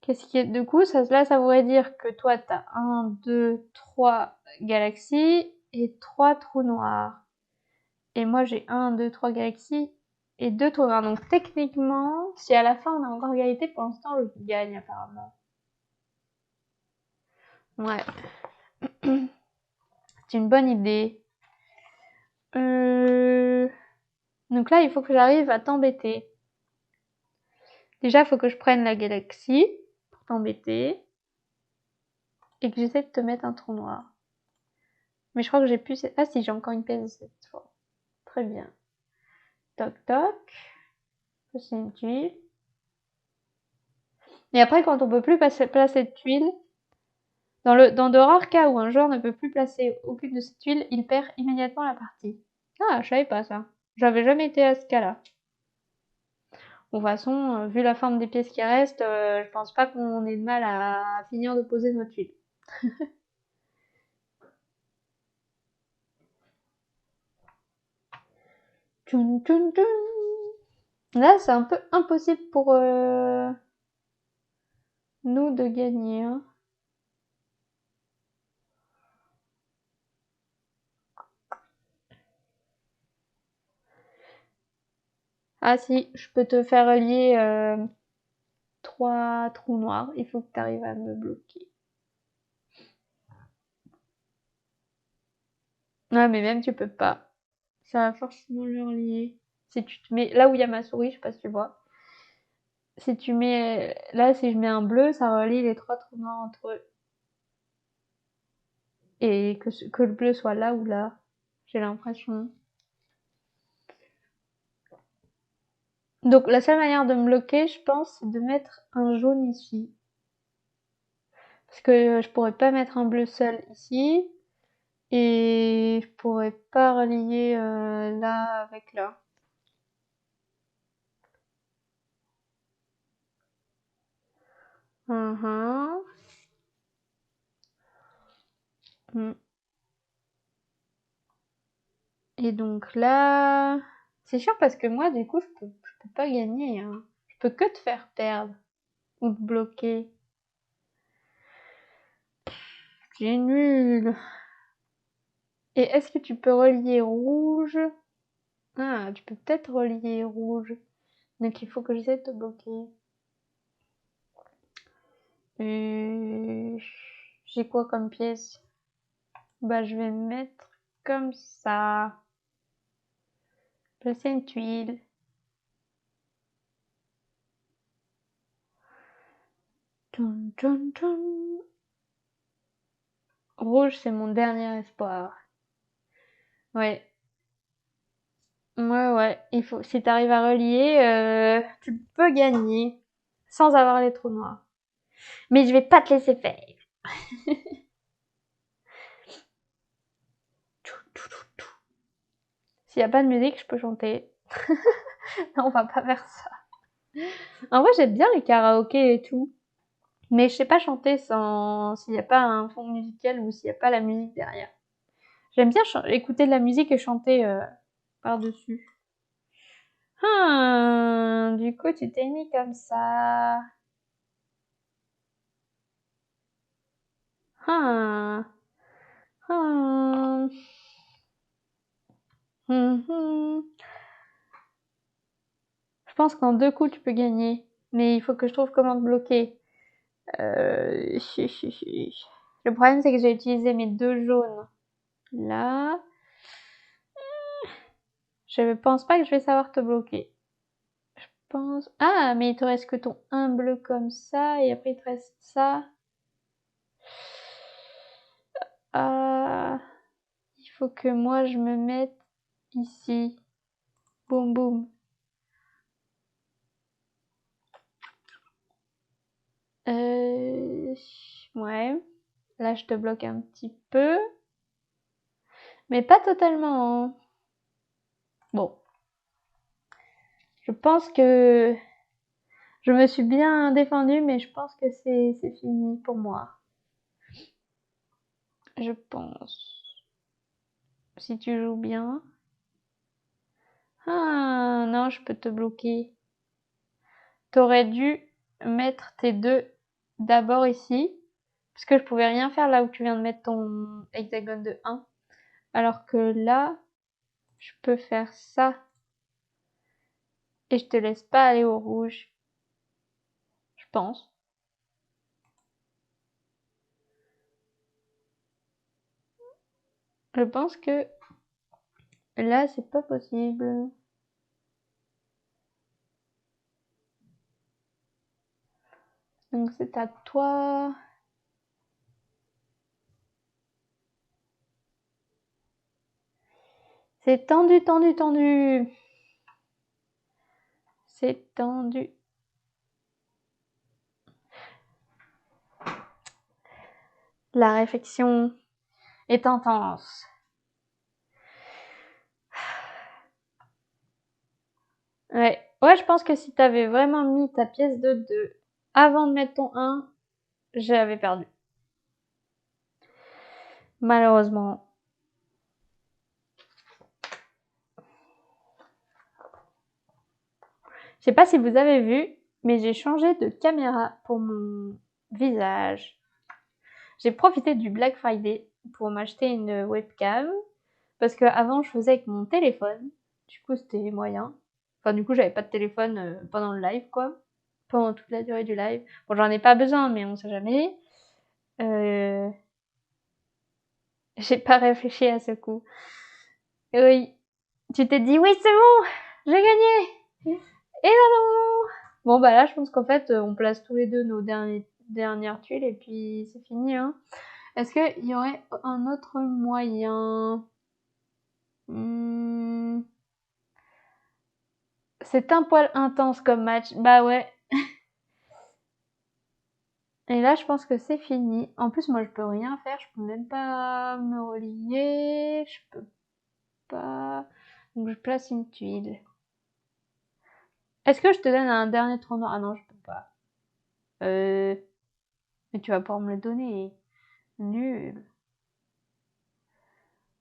Qu'est-ce qui est du coup, là ça voudrait dire que toi t'as 1, 2, 3 galaxies et 3 trous noirs. Et moi j'ai 1, 2, 3 galaxies et 2 trous noirs. Donc techniquement, si à la fin on a encore égalité, pour l'instant je gagne apparemment. Ouais. C'est une bonne idée. Donc là il faut que j'arrive à t'embêter. Déjà il faut que je prenne la galaxie pour t'embêter. Et que j'essaie de te mettre un trou noir. Mais je crois que j'ai plus... Ah si, j'ai encore une pièce de cette fois. Très bien. Toc toc. C'est une tuile. Et après, quand on peut plus placer de tuile, dans de rares cas où un joueur ne peut plus placer aucune de ces tuiles, il perd immédiatement la partie. Ah, je savais pas ça. J'avais jamais été à ce cas-là. De toute façon, vu la forme des pièces qui restent, je pense pas qu'on ait de mal à finir de poser notre tuile. Tchoun, tchoun, tchoun. Là, c'est un peu impossible pour nous de gagner. Hein. Ah si, je peux te faire relier 3 trous noirs. Il faut que tu arrives à me bloquer. Ouais, mais même tu peux pas. Ça va forcément le relier. Si tu te mets là où il y a ma souris, je sais pas si tu vois. Si tu mets là, si je mets un bleu, ça relie les 3 trous noirs entre eux. Et que le bleu soit là ou là, j'ai l'impression. Donc la seule manière de me bloquer, je pense, c'est de mettre un jaune ici. Parce que je pourrais pas mettre un bleu seul ici. Et je pourrais pas relier là avec là. Mhm. Mm. Et donc là, c'est chiant parce que moi, du coup, je peux pas gagner. Hein. Je peux que te faire perdre ou te bloquer. C'est nul. Et est-ce que tu peux relier rouge? Ah, tu peux peut-être relier rouge. Donc il faut que j'essaie de te bloquer. J'ai quoi comme pièce? Bah, je vais mettre comme ça. Placer une tuile. Tchoun, tchoun, tchoun. Rouge, c'est mon dernier espoir. Ouais. Ouais, ouais. Il faut, si t'arrives à relier, tu peux gagner. Sans avoir les trous noirs. Mais je vais pas te laisser faire. S'il y a pas de musique, je peux chanter. Non, on va pas faire ça. En vrai, j'aime bien les karaokés et tout. Mais je sais pas chanter sans s'il y a pas un fond musical ou s'il y a pas la musique derrière. J'aime bien écouter de la musique et chanter par-dessus. Du coup, tu t'es mis comme ça. Ah, ah. Je pense qu'en 2 coups, tu peux gagner. Mais il faut que je trouve comment te bloquer. Le problème, c'est que j'ai utilisé mes 2 jaunes. Là. Je pense pas que je vais savoir te bloquer. Je pense... Ah, mais il te reste que ton 1 bleu comme ça. Et après, il te reste ça. Ah, il faut que moi, je me mette ici. Boum, boum. Ouais. Là, je te bloque un petit peu. Mais pas totalement. Hein. Bon. Je pense que je me suis bien défendue, mais je pense que c'est fini pour moi. Je pense. Si tu joues bien. Ah, non, je peux te bloquer. T'aurais dû mettre tes 2 d'abord ici. Parce que je pouvais rien faire là où tu viens de mettre ton hexagone de 1. Alors que là, je peux faire ça. Et je te laisse pas aller au rouge. Je pense. Je pense que là, c'est pas possible. Donc c'est à toi. C'est tendu, tendu, tendu. C'est tendu. La réflexion est intense. Ouais. Ouais, je pense que si t'avais vraiment mis ta pièce de 2 avant de mettre ton 1, j'avais perdu. Malheureusement. Je sais pas si vous avez vu, mais j'ai changé de caméra pour mon visage. J'ai profité du Black Friday pour m'acheter une webcam. Parce que avant je faisais avec mon téléphone. Du coup, c'était moyen. Enfin, du coup, j'avais pas de téléphone pendant le live, quoi. Pendant toute la durée du live. Bon, j'en ai pas besoin, mais on sait jamais. Euh... J'ai pas réfléchi à ce coup. Oui. Tu t'es dit, oui, c'est bon, j'ai gagné. Et là, non. Bon, bah là, je pense qu'en fait, on place tous les deux nos dernières tuiles et puis c'est fini, hein. Est-ce qu'il y aurait un autre moyen? C'est un poil intense comme match. Bah ouais. Et là, je pense que c'est fini. En plus, moi, je peux rien faire. Je peux même pas me relier. Je peux pas. Donc, je place une tuile. Est-ce que je te donne un dernier trou noir? Ah non, je peux pas. Mais tu vas pouvoir me le donner. Nul.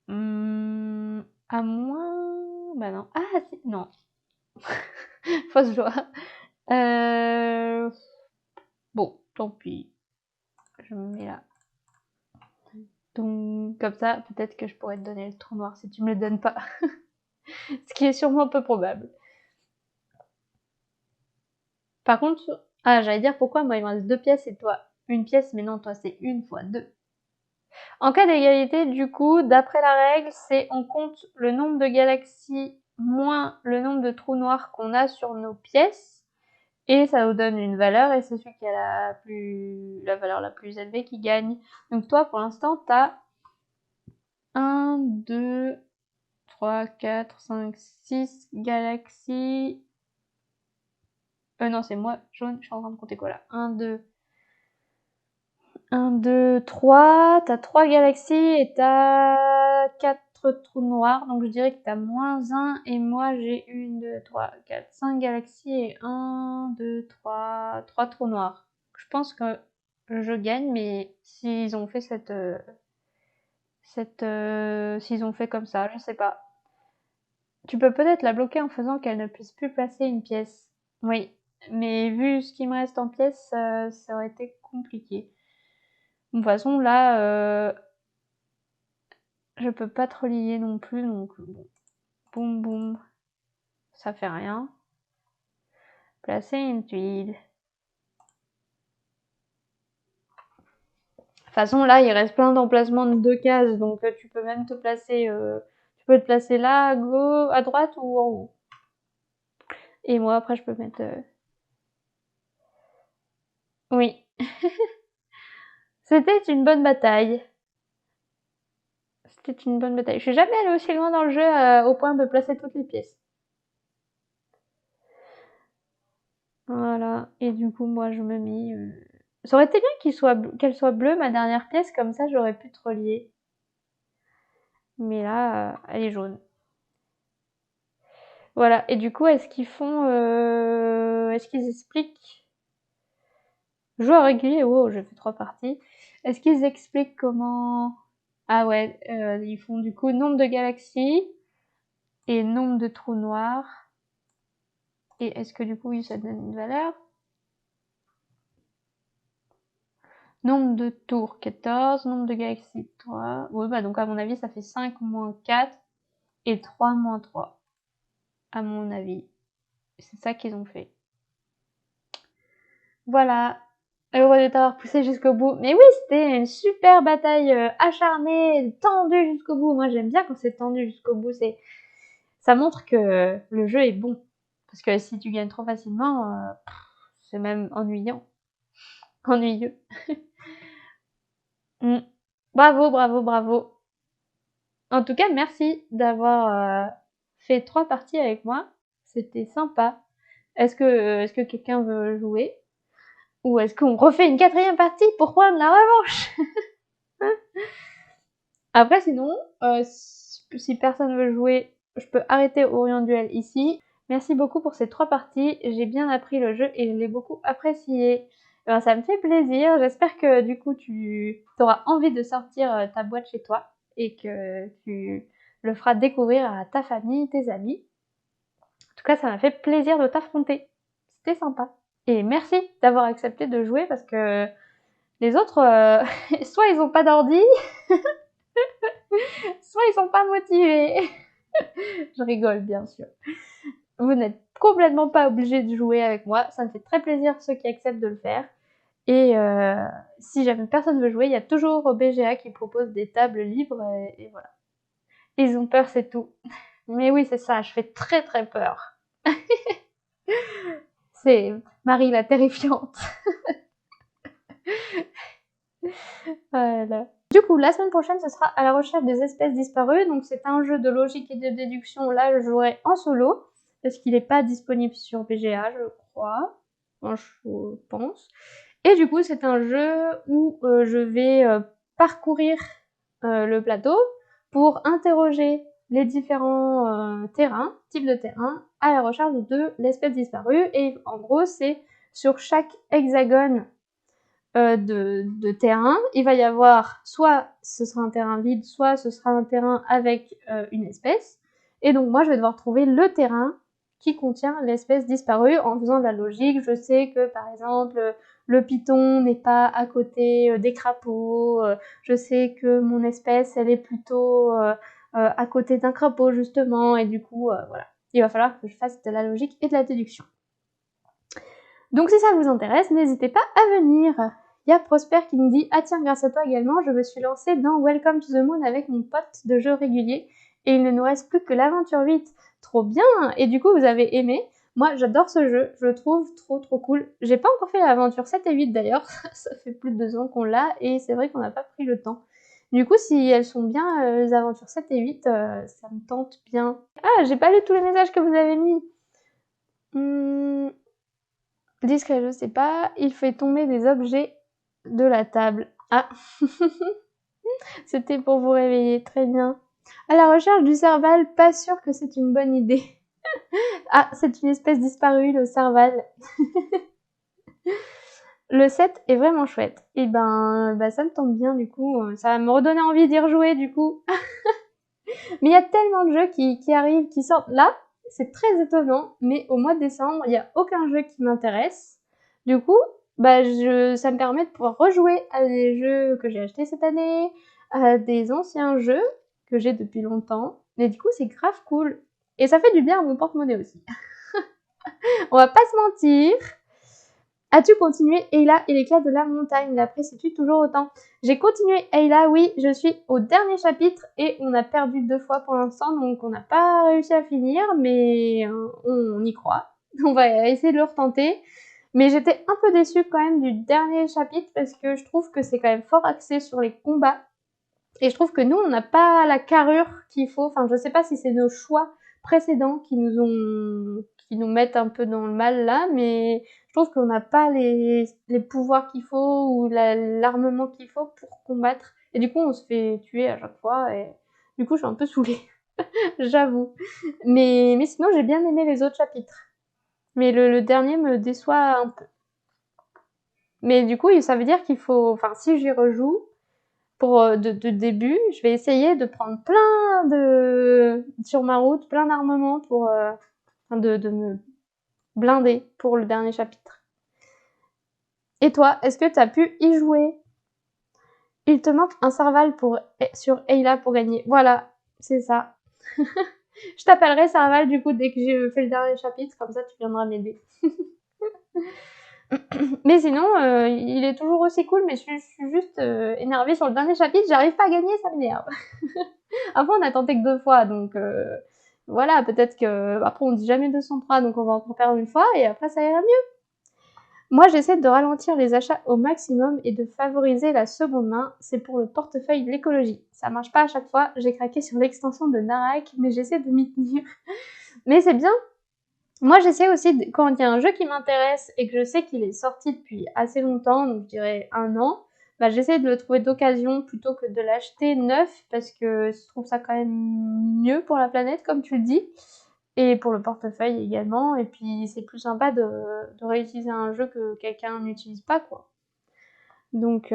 À moins. Bah non. Ah, si. Non. Fausse joie. Bon, tant pis. Je me mets là. Donc, comme ça, peut-être que je pourrais te donner le trou noir si tu me le donnes pas. Ce qui est sûrement peu probable. Par contre, ah, j'allais dire pourquoi moi il me reste 2 pièces et toi une pièce, mais non, toi c'est 1 fois 2. En cas d'égalité, du coup, d'après la règle, c'est on compte le nombre de galaxies moins le nombre de trous noirs qu'on a sur nos pièces. Et ça nous donne une valeur, et c'est celui qui a la valeur la plus élevée qui gagne. Donc toi, pour l'instant, t'as 1, 2, 3, 4, 5, 6 galaxies. Non, c'est moi, jaune, je suis en train de compter quoi là? 1, 2, 3. T'as 3 galaxies et t'as 4 trous noirs. Donc je dirais que t'as moins 1 et moi j'ai 1, 2, 3, 4, 5 galaxies et 1, 2, 3 trous noirs. Je pense que je gagne, mais s'ils ont fait s'ils ont fait comme ça, je sais pas. Tu peux peut-être la bloquer en faisant qu'elle ne puisse plus placer une pièce. Oui, mais vu ce qui me reste en pièces, ça aurait été compliqué. De toute façon, là, je peux pas te relier non plus, donc bon. Boum boum, ça fait rien. Placer une tuile. De toute façon, là, il reste plein d'emplacements de 2 cases, donc tu peux même te placer, tu peux te placer là, à gauche, à droite ou en haut. Et moi, après, je peux mettre. Oui. C'était une bonne bataille. C'était une bonne bataille. Je suis jamais allée aussi loin dans le jeu au point de placer toutes les pièces. Voilà. Et du coup, moi, je me mis. Ça aurait été bien qu'elle soit bleue, ma dernière pièce, comme ça, j'aurais pu te relier. Mais là, elle est jaune. Voilà. Et du coup, est-ce qu'ils font. Est-ce qu'ils expliquent. Joueur régulier, wow, j'ai fait 3 parties. Est-ce qu'ils expliquent comment. Ah ouais, ils font du coup nombre de galaxies et nombre de trous noirs. Et est-ce que du coup, ça donne une valeur? Nombre de tours, 14. Nombre de galaxies, 3. Oui, bah donc à mon avis, ça fait 5 moins 4 et 3 moins 3. À mon avis. C'est ça qu'ils ont fait. Voilà. Heureux de t'avoir poussé jusqu'au bout. Mais oui, c'était une super bataille acharnée, tendue jusqu'au bout. Moi, j'aime bien quand c'est tendu jusqu'au bout. Ça montre que le jeu est bon. Parce que si tu gagnes trop facilement, c'est même ennuyant. Ennuyeux. Bravo, bravo, bravo. En tout cas, merci d'avoir fait 3 parties avec moi. C'était sympa. Est-ce que quelqu'un veut jouer? Ou est-ce qu'on refait une 4e partie pour prendre la revanche? Après, sinon, si personne veut jouer, je peux arrêter Orient Duel ici. Merci beaucoup pour ces 3 parties. J'ai bien appris le jeu et je l'ai beaucoup apprécié. Ben, ça me fait plaisir. J'espère que du coup tu auras envie de sortir ta boîte chez toi et que tu le feras découvrir à ta famille, tes amis. En tout cas, ça m'a fait plaisir de t'affronter. C'était sympa. Et merci d'avoir accepté de jouer parce que les autres, soit ils ont pas d'ordi, soit ils sont pas motivés. Je rigole, bien sûr. Vous n'êtes complètement pas obligé de jouer avec moi. Ça me fait très plaisir ceux qui acceptent de le faire. Et si jamais personne veut jouer, il y a toujours BGA qui propose des tables libres et voilà. Ils ont peur, c'est tout. Mais oui, c'est ça, je fais très très peur. C'est Marie la terrifiante. Voilà. Du coup, la semaine prochaine, ce sera à la recherche des espèces disparues. Donc c'est un jeu de logique et de déduction. Là, je jouerai en solo parce qu'il n'est pas disponible sur BGA, je crois. Enfin, je pense. Et du coup, c'est un jeu où je vais parcourir le plateau pour interroger les différents types de terrains, à la recherche de l'espèce disparue. Et en gros, c'est sur chaque hexagone de terrain, il va y avoir soit ce sera un terrain vide, soit ce sera un terrain avec une espèce. Et donc moi, je vais devoir trouver le terrain qui contient l'espèce disparue en faisant de la logique. Je sais que par exemple, le python n'est pas à côté des crapauds. Je sais que mon espèce, elle est plutôt à côté d'un crapaud justement. Et du coup, voilà. Il va falloir que je fasse de la logique et de la déduction. Donc si ça vous intéresse, n'hésitez pas à venir. Il y a Prosper qui me dit « Ah tiens, grâce à toi également, je me suis lancée dans Welcome to the Moon avec mon pote de jeu régulier et il ne nous reste plus que l'aventure 8. Trop bien! Et du coup, vous avez aimé. Moi, j'adore ce jeu, je le trouve trop cool. J'ai pas encore fait l'aventure 7 et 8 d'ailleurs, ça fait plus de 2 ans qu'on l'a et c'est vrai qu'on n'a pas pris le temps. Du coup, si elles sont bien, les aventures 7 et 8, ça me tente bien. Ah, j'ai pas lu tous les messages que vous avez mis. Discret, je sais pas. Il fait tomber des objets de la table. Ah, c'était pour vous réveiller, très bien. À la recherche du serval, pas sûr que c'est une bonne idée. Ah, c'est une espèce disparue, le serval. Le 7 est vraiment chouette. Et ben, ça me tente bien du coup. Ça va me redonner envie d'y rejouer du coup. Mais il y a tellement de jeux qui arrivent, qui sortent. Là, c'est très étonnant, mais au mois de décembre, il n'y a aucun jeu qui m'intéresse. Du coup, ça me permet de pouvoir rejouer à des jeux que j'ai achetés cette année, à des anciens jeux que j'ai depuis longtemps. Et du coup, c'est grave cool. Et ça fait du bien à mon porte-monnaie aussi. On va pas se mentir. As-tu continué Ayla et l'éclat de la montagne? L'apprécies-tu toujours autant? J'ai continué Ayla, oui, je suis au dernier chapitre et on a perdu 2 fois pour l'instant, donc on n'a pas réussi à finir, mais on y croit. On va essayer de le retenter. Mais j'étais un peu déçue quand même du dernier chapitre parce que je trouve que c'est quand même fort axé sur les combats. Et je trouve que nous, on n'a pas la carrure qu'il faut. Enfin, je sais pas si c'est nos choix précédents qui nous mettent un peu dans le mal là, mais je trouve qu'on n'a pas les pouvoirs qu'il faut ou l'armement qu'il faut pour combattre. Et du coup, on se fait tuer à chaque fois et du coup, je suis un peu saoulée, j'avoue. Mais sinon, j'ai bien aimé les autres chapitres. Mais le dernier me déçoit un peu. Mais du coup, ça veut dire qu'il faut, enfin, si j'y rejoue, pour de début, je vais essayer de prendre sur ma route, plein d'armements pour de me blinder pour le dernier chapitre. Et toi, est-ce que tu as pu y jouer? Il te manque un serval sur Ayla pour gagner. Voilà, c'est ça. Je t'appellerai Serval du coup dès que j'ai fait le dernier chapitre, comme ça tu viendras m'aider. Mais sinon, il est toujours aussi cool, mais je suis juste énervée sur le dernier chapitre, j'arrive pas à gagner, ça m'énerve. Avant, on a tenté que 2 fois, donc voilà, peut-être que après on dit jamais 203, donc on va encore faire une fois et après ça ira mieux. Moi, j'essaie de ralentir les achats au maximum et de favoriser la seconde main. C'est pour le portefeuille de l'écologie. Ça marche pas à chaque fois. J'ai craqué sur l'extension de Narak, mais j'essaie de m'y tenir. Mais c'est bien. Moi, j'essaie aussi, quand il y a un jeu qui m'intéresse et que je sais qu'il est sorti depuis assez longtemps, donc je dirais 1 an, j'essaie de le trouver d'occasion plutôt que de l'acheter neuf parce que je trouve ça quand même mieux pour la planète, comme tu le dis. Et pour le portefeuille également. Et puis c'est plus sympa de réutiliser un jeu que quelqu'un n'utilise pas, quoi. Donc,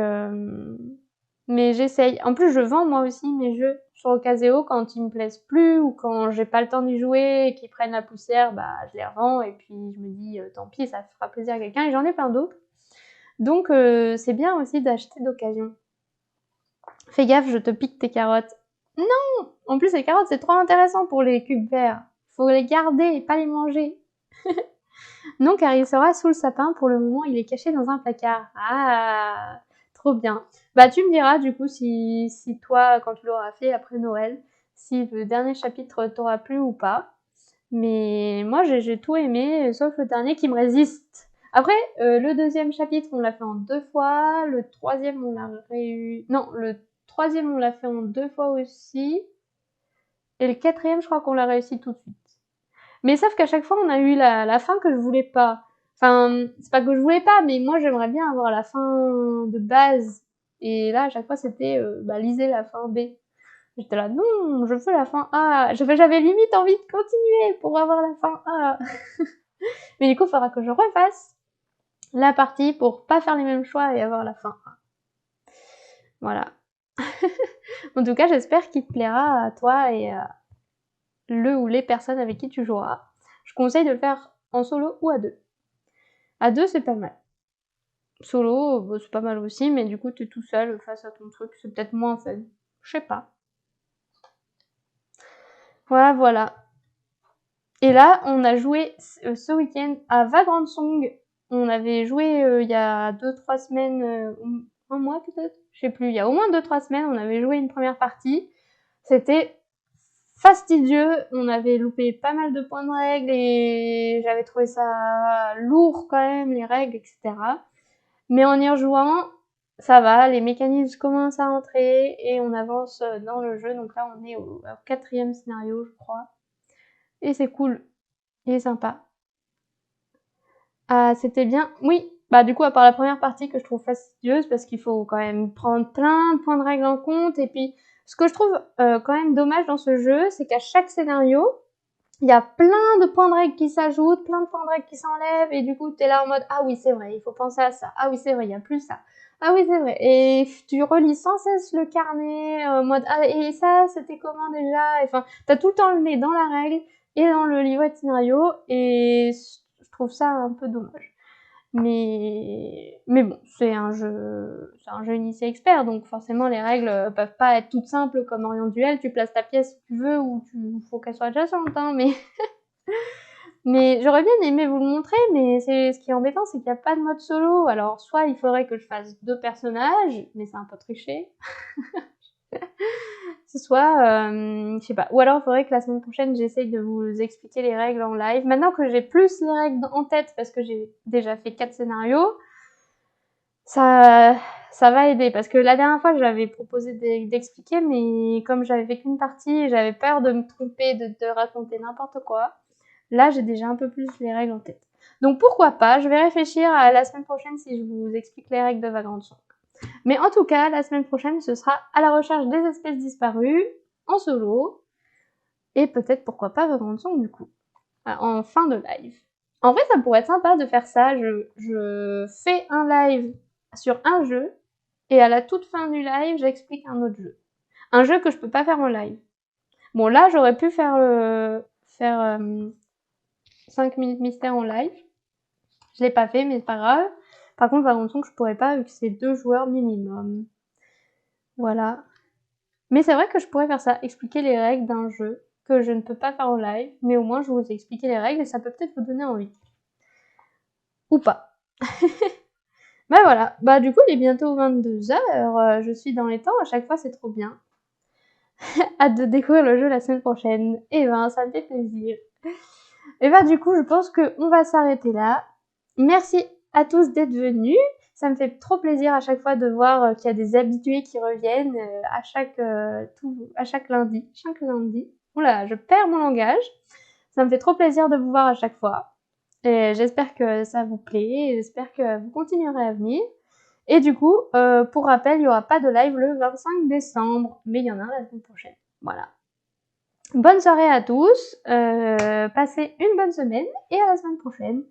mais j'essaye. En plus, je vends moi aussi mes jeux sur Ocaseo quand ils me plaisent plus ou quand j'ai pas le temps d'y jouer et qu'ils prennent la poussière, bah je les revends et puis je me dis tant pis, ça fera plaisir à quelqu'un et j'en ai plein d'autres. Donc c'est bien aussi d'acheter d'occasion. Fais gaffe, je te pique tes carottes. Non! En plus les carottes c'est trop intéressant pour les cubes verts. Faut les garder et pas les manger. Non, car il sera sous le sapin. Pour le moment, il est caché dans un placard. Ah, trop bien. Bah, tu me diras, du coup, si toi, quand tu l'auras fait après Noël, si le dernier chapitre t'aura plu ou pas. Mais moi, j'ai tout aimé, sauf le dernier qui me résiste. Après, le deuxième chapitre, on l'a fait en 2 fois. Le troisième, on l'a Non, le troisième, on l'a fait en 2 fois aussi. Et le quatrième, je crois qu'on l'a réussi tout de suite. Mais sauf qu'à chaque fois, on a eu la fin que je voulais pas. Enfin, c'est pas que je voulais pas, mais moi, j'aimerais bien avoir la fin de base. Et là, à chaque fois, c'était, lisez la fin B. J'étais là, non, je veux la fin A. J'avais limite envie de continuer pour avoir la fin A. Mais du coup, il faudra que je refasse la partie pour pas faire les mêmes choix et avoir la fin A. Voilà. En tout cas, j'espère qu'il te plaira à toi et à le ou les personnes avec qui tu joueras. Je conseille de le faire en solo ou à deux. À deux, c'est pas mal. Solo, bah, c'est pas mal aussi, mais du coup, t'es tout seul face à ton truc, c'est peut-être moins fun. Je sais pas. Voilà, voilà. Et là, on a joué ce week-end à Vagrant Song. On avait joué il y a 2-3 semaines, un mois peut-être, je sais plus, il y a au moins 2-3 semaines, on avait joué une première partie. C'était fastidieux, on avait loupé pas mal de points de règles et j'avais trouvé ça lourd quand même, les règles, etc. Mais en y rejouant, ça va, les mécanismes commencent à entrer et on avance dans le jeu. Donc là, on est au 4e scénario, je crois. Et c'est cool. Il est sympa. Ah, c'était bien. Oui, bah du coup, à part la première partie que je trouve fastidieuse parce qu'il faut quand même prendre plein de points de règles en compte. Et puis, ce que je trouve quand même dommage dans ce jeu, c'est qu'à chaque scénario, il y a plein de points de règles qui s'ajoutent, plein de points de règles qui s'enlèvent, et du coup, t'es là en mode, ah oui, c'est vrai, il faut penser à ça. Ah oui, c'est vrai, il y a plus ça. Ah oui, c'est vrai. Et tu relis sans cesse le carnet, en mode, ah, et ça, c'était comment déjà? Enfin, t'as tout le temps le nez dans la règle et dans le livret de scénario, et je trouve ça un peu dommage. Mais bon, c'est un jeu initié expert, donc forcément les règles peuvent pas être toutes simples comme Orient Duel, tu places ta pièce si tu veux ou faut qu'elle soit adjacente, hein, mais j'aurais bien aimé vous le montrer, mais ce qui est embêtant, c'est qu'il n'y a pas de mode solo. Alors soit il faudrait que je fasse 2 personnages, mais c'est un peu triché. Soit, je sais pas. Ou alors il faudrait que la semaine prochaine j'essaye de vous expliquer les règles en live. Maintenant que j'ai plus les règles en tête parce que j'ai déjà fait 4 scénarios, ça va aider. Parce que la dernière fois j'avais proposé d'expliquer, mais comme j'avais fait qu'une partie, j'avais peur de me tromper, de raconter n'importe quoi. Là, j'ai déjà un peu plus les règles en tête. Donc pourquoi pas, je vais réfléchir à la semaine prochaine si je vous explique les règles de Vagrant Song. Mais en tout cas, la semaine prochaine, ce sera à la recherche des espèces disparues, en solo, et peut-être pourquoi pas Vagrant Song du coup, en fin de live. En vrai, ça pourrait être sympa de faire ça, je fais un live sur un jeu, et à la toute fin du live, j'explique un autre jeu. Un jeu que je peux pas faire en live. Bon, là, j'aurais pu faire 5 minutes mystère en live. Je l'ai pas fait, mais c'est pas grave. Par contre, Vagrant Song, je pourrais pas, vu que c'est 2 joueurs minimum. Voilà. Mais c'est vrai que je pourrais faire ça, expliquer les règles d'un jeu que je ne peux pas faire en live, mais au moins je vous ai expliqué les règles et ça peut peut-être vous donner envie. Ou pas. Bah voilà. Bah du coup, il est bientôt 22h, je suis dans les temps, à chaque fois c'est trop bien. Hâte de découvrir le jeu la semaine prochaine. Et ben, ça me fait plaisir. Et ben du coup, je pense qu'on va s'arrêter là. Merci à tous d'être venus. Ça me fait trop plaisir à chaque fois de voir qu'il y a des habitués qui reviennent à chaque lundi. Chaque lundi. Oula, je perds mon langage. Ça me fait trop plaisir de vous voir à chaque fois. Et j'espère que ça vous plaît. J'espère que vous continuerez à venir. Et du coup, pour rappel, il n'y aura pas de live le 25 décembre. Mais il y en a la semaine prochaine. Voilà. Bonne soirée à tous, passez une bonne semaine et à la semaine prochaine.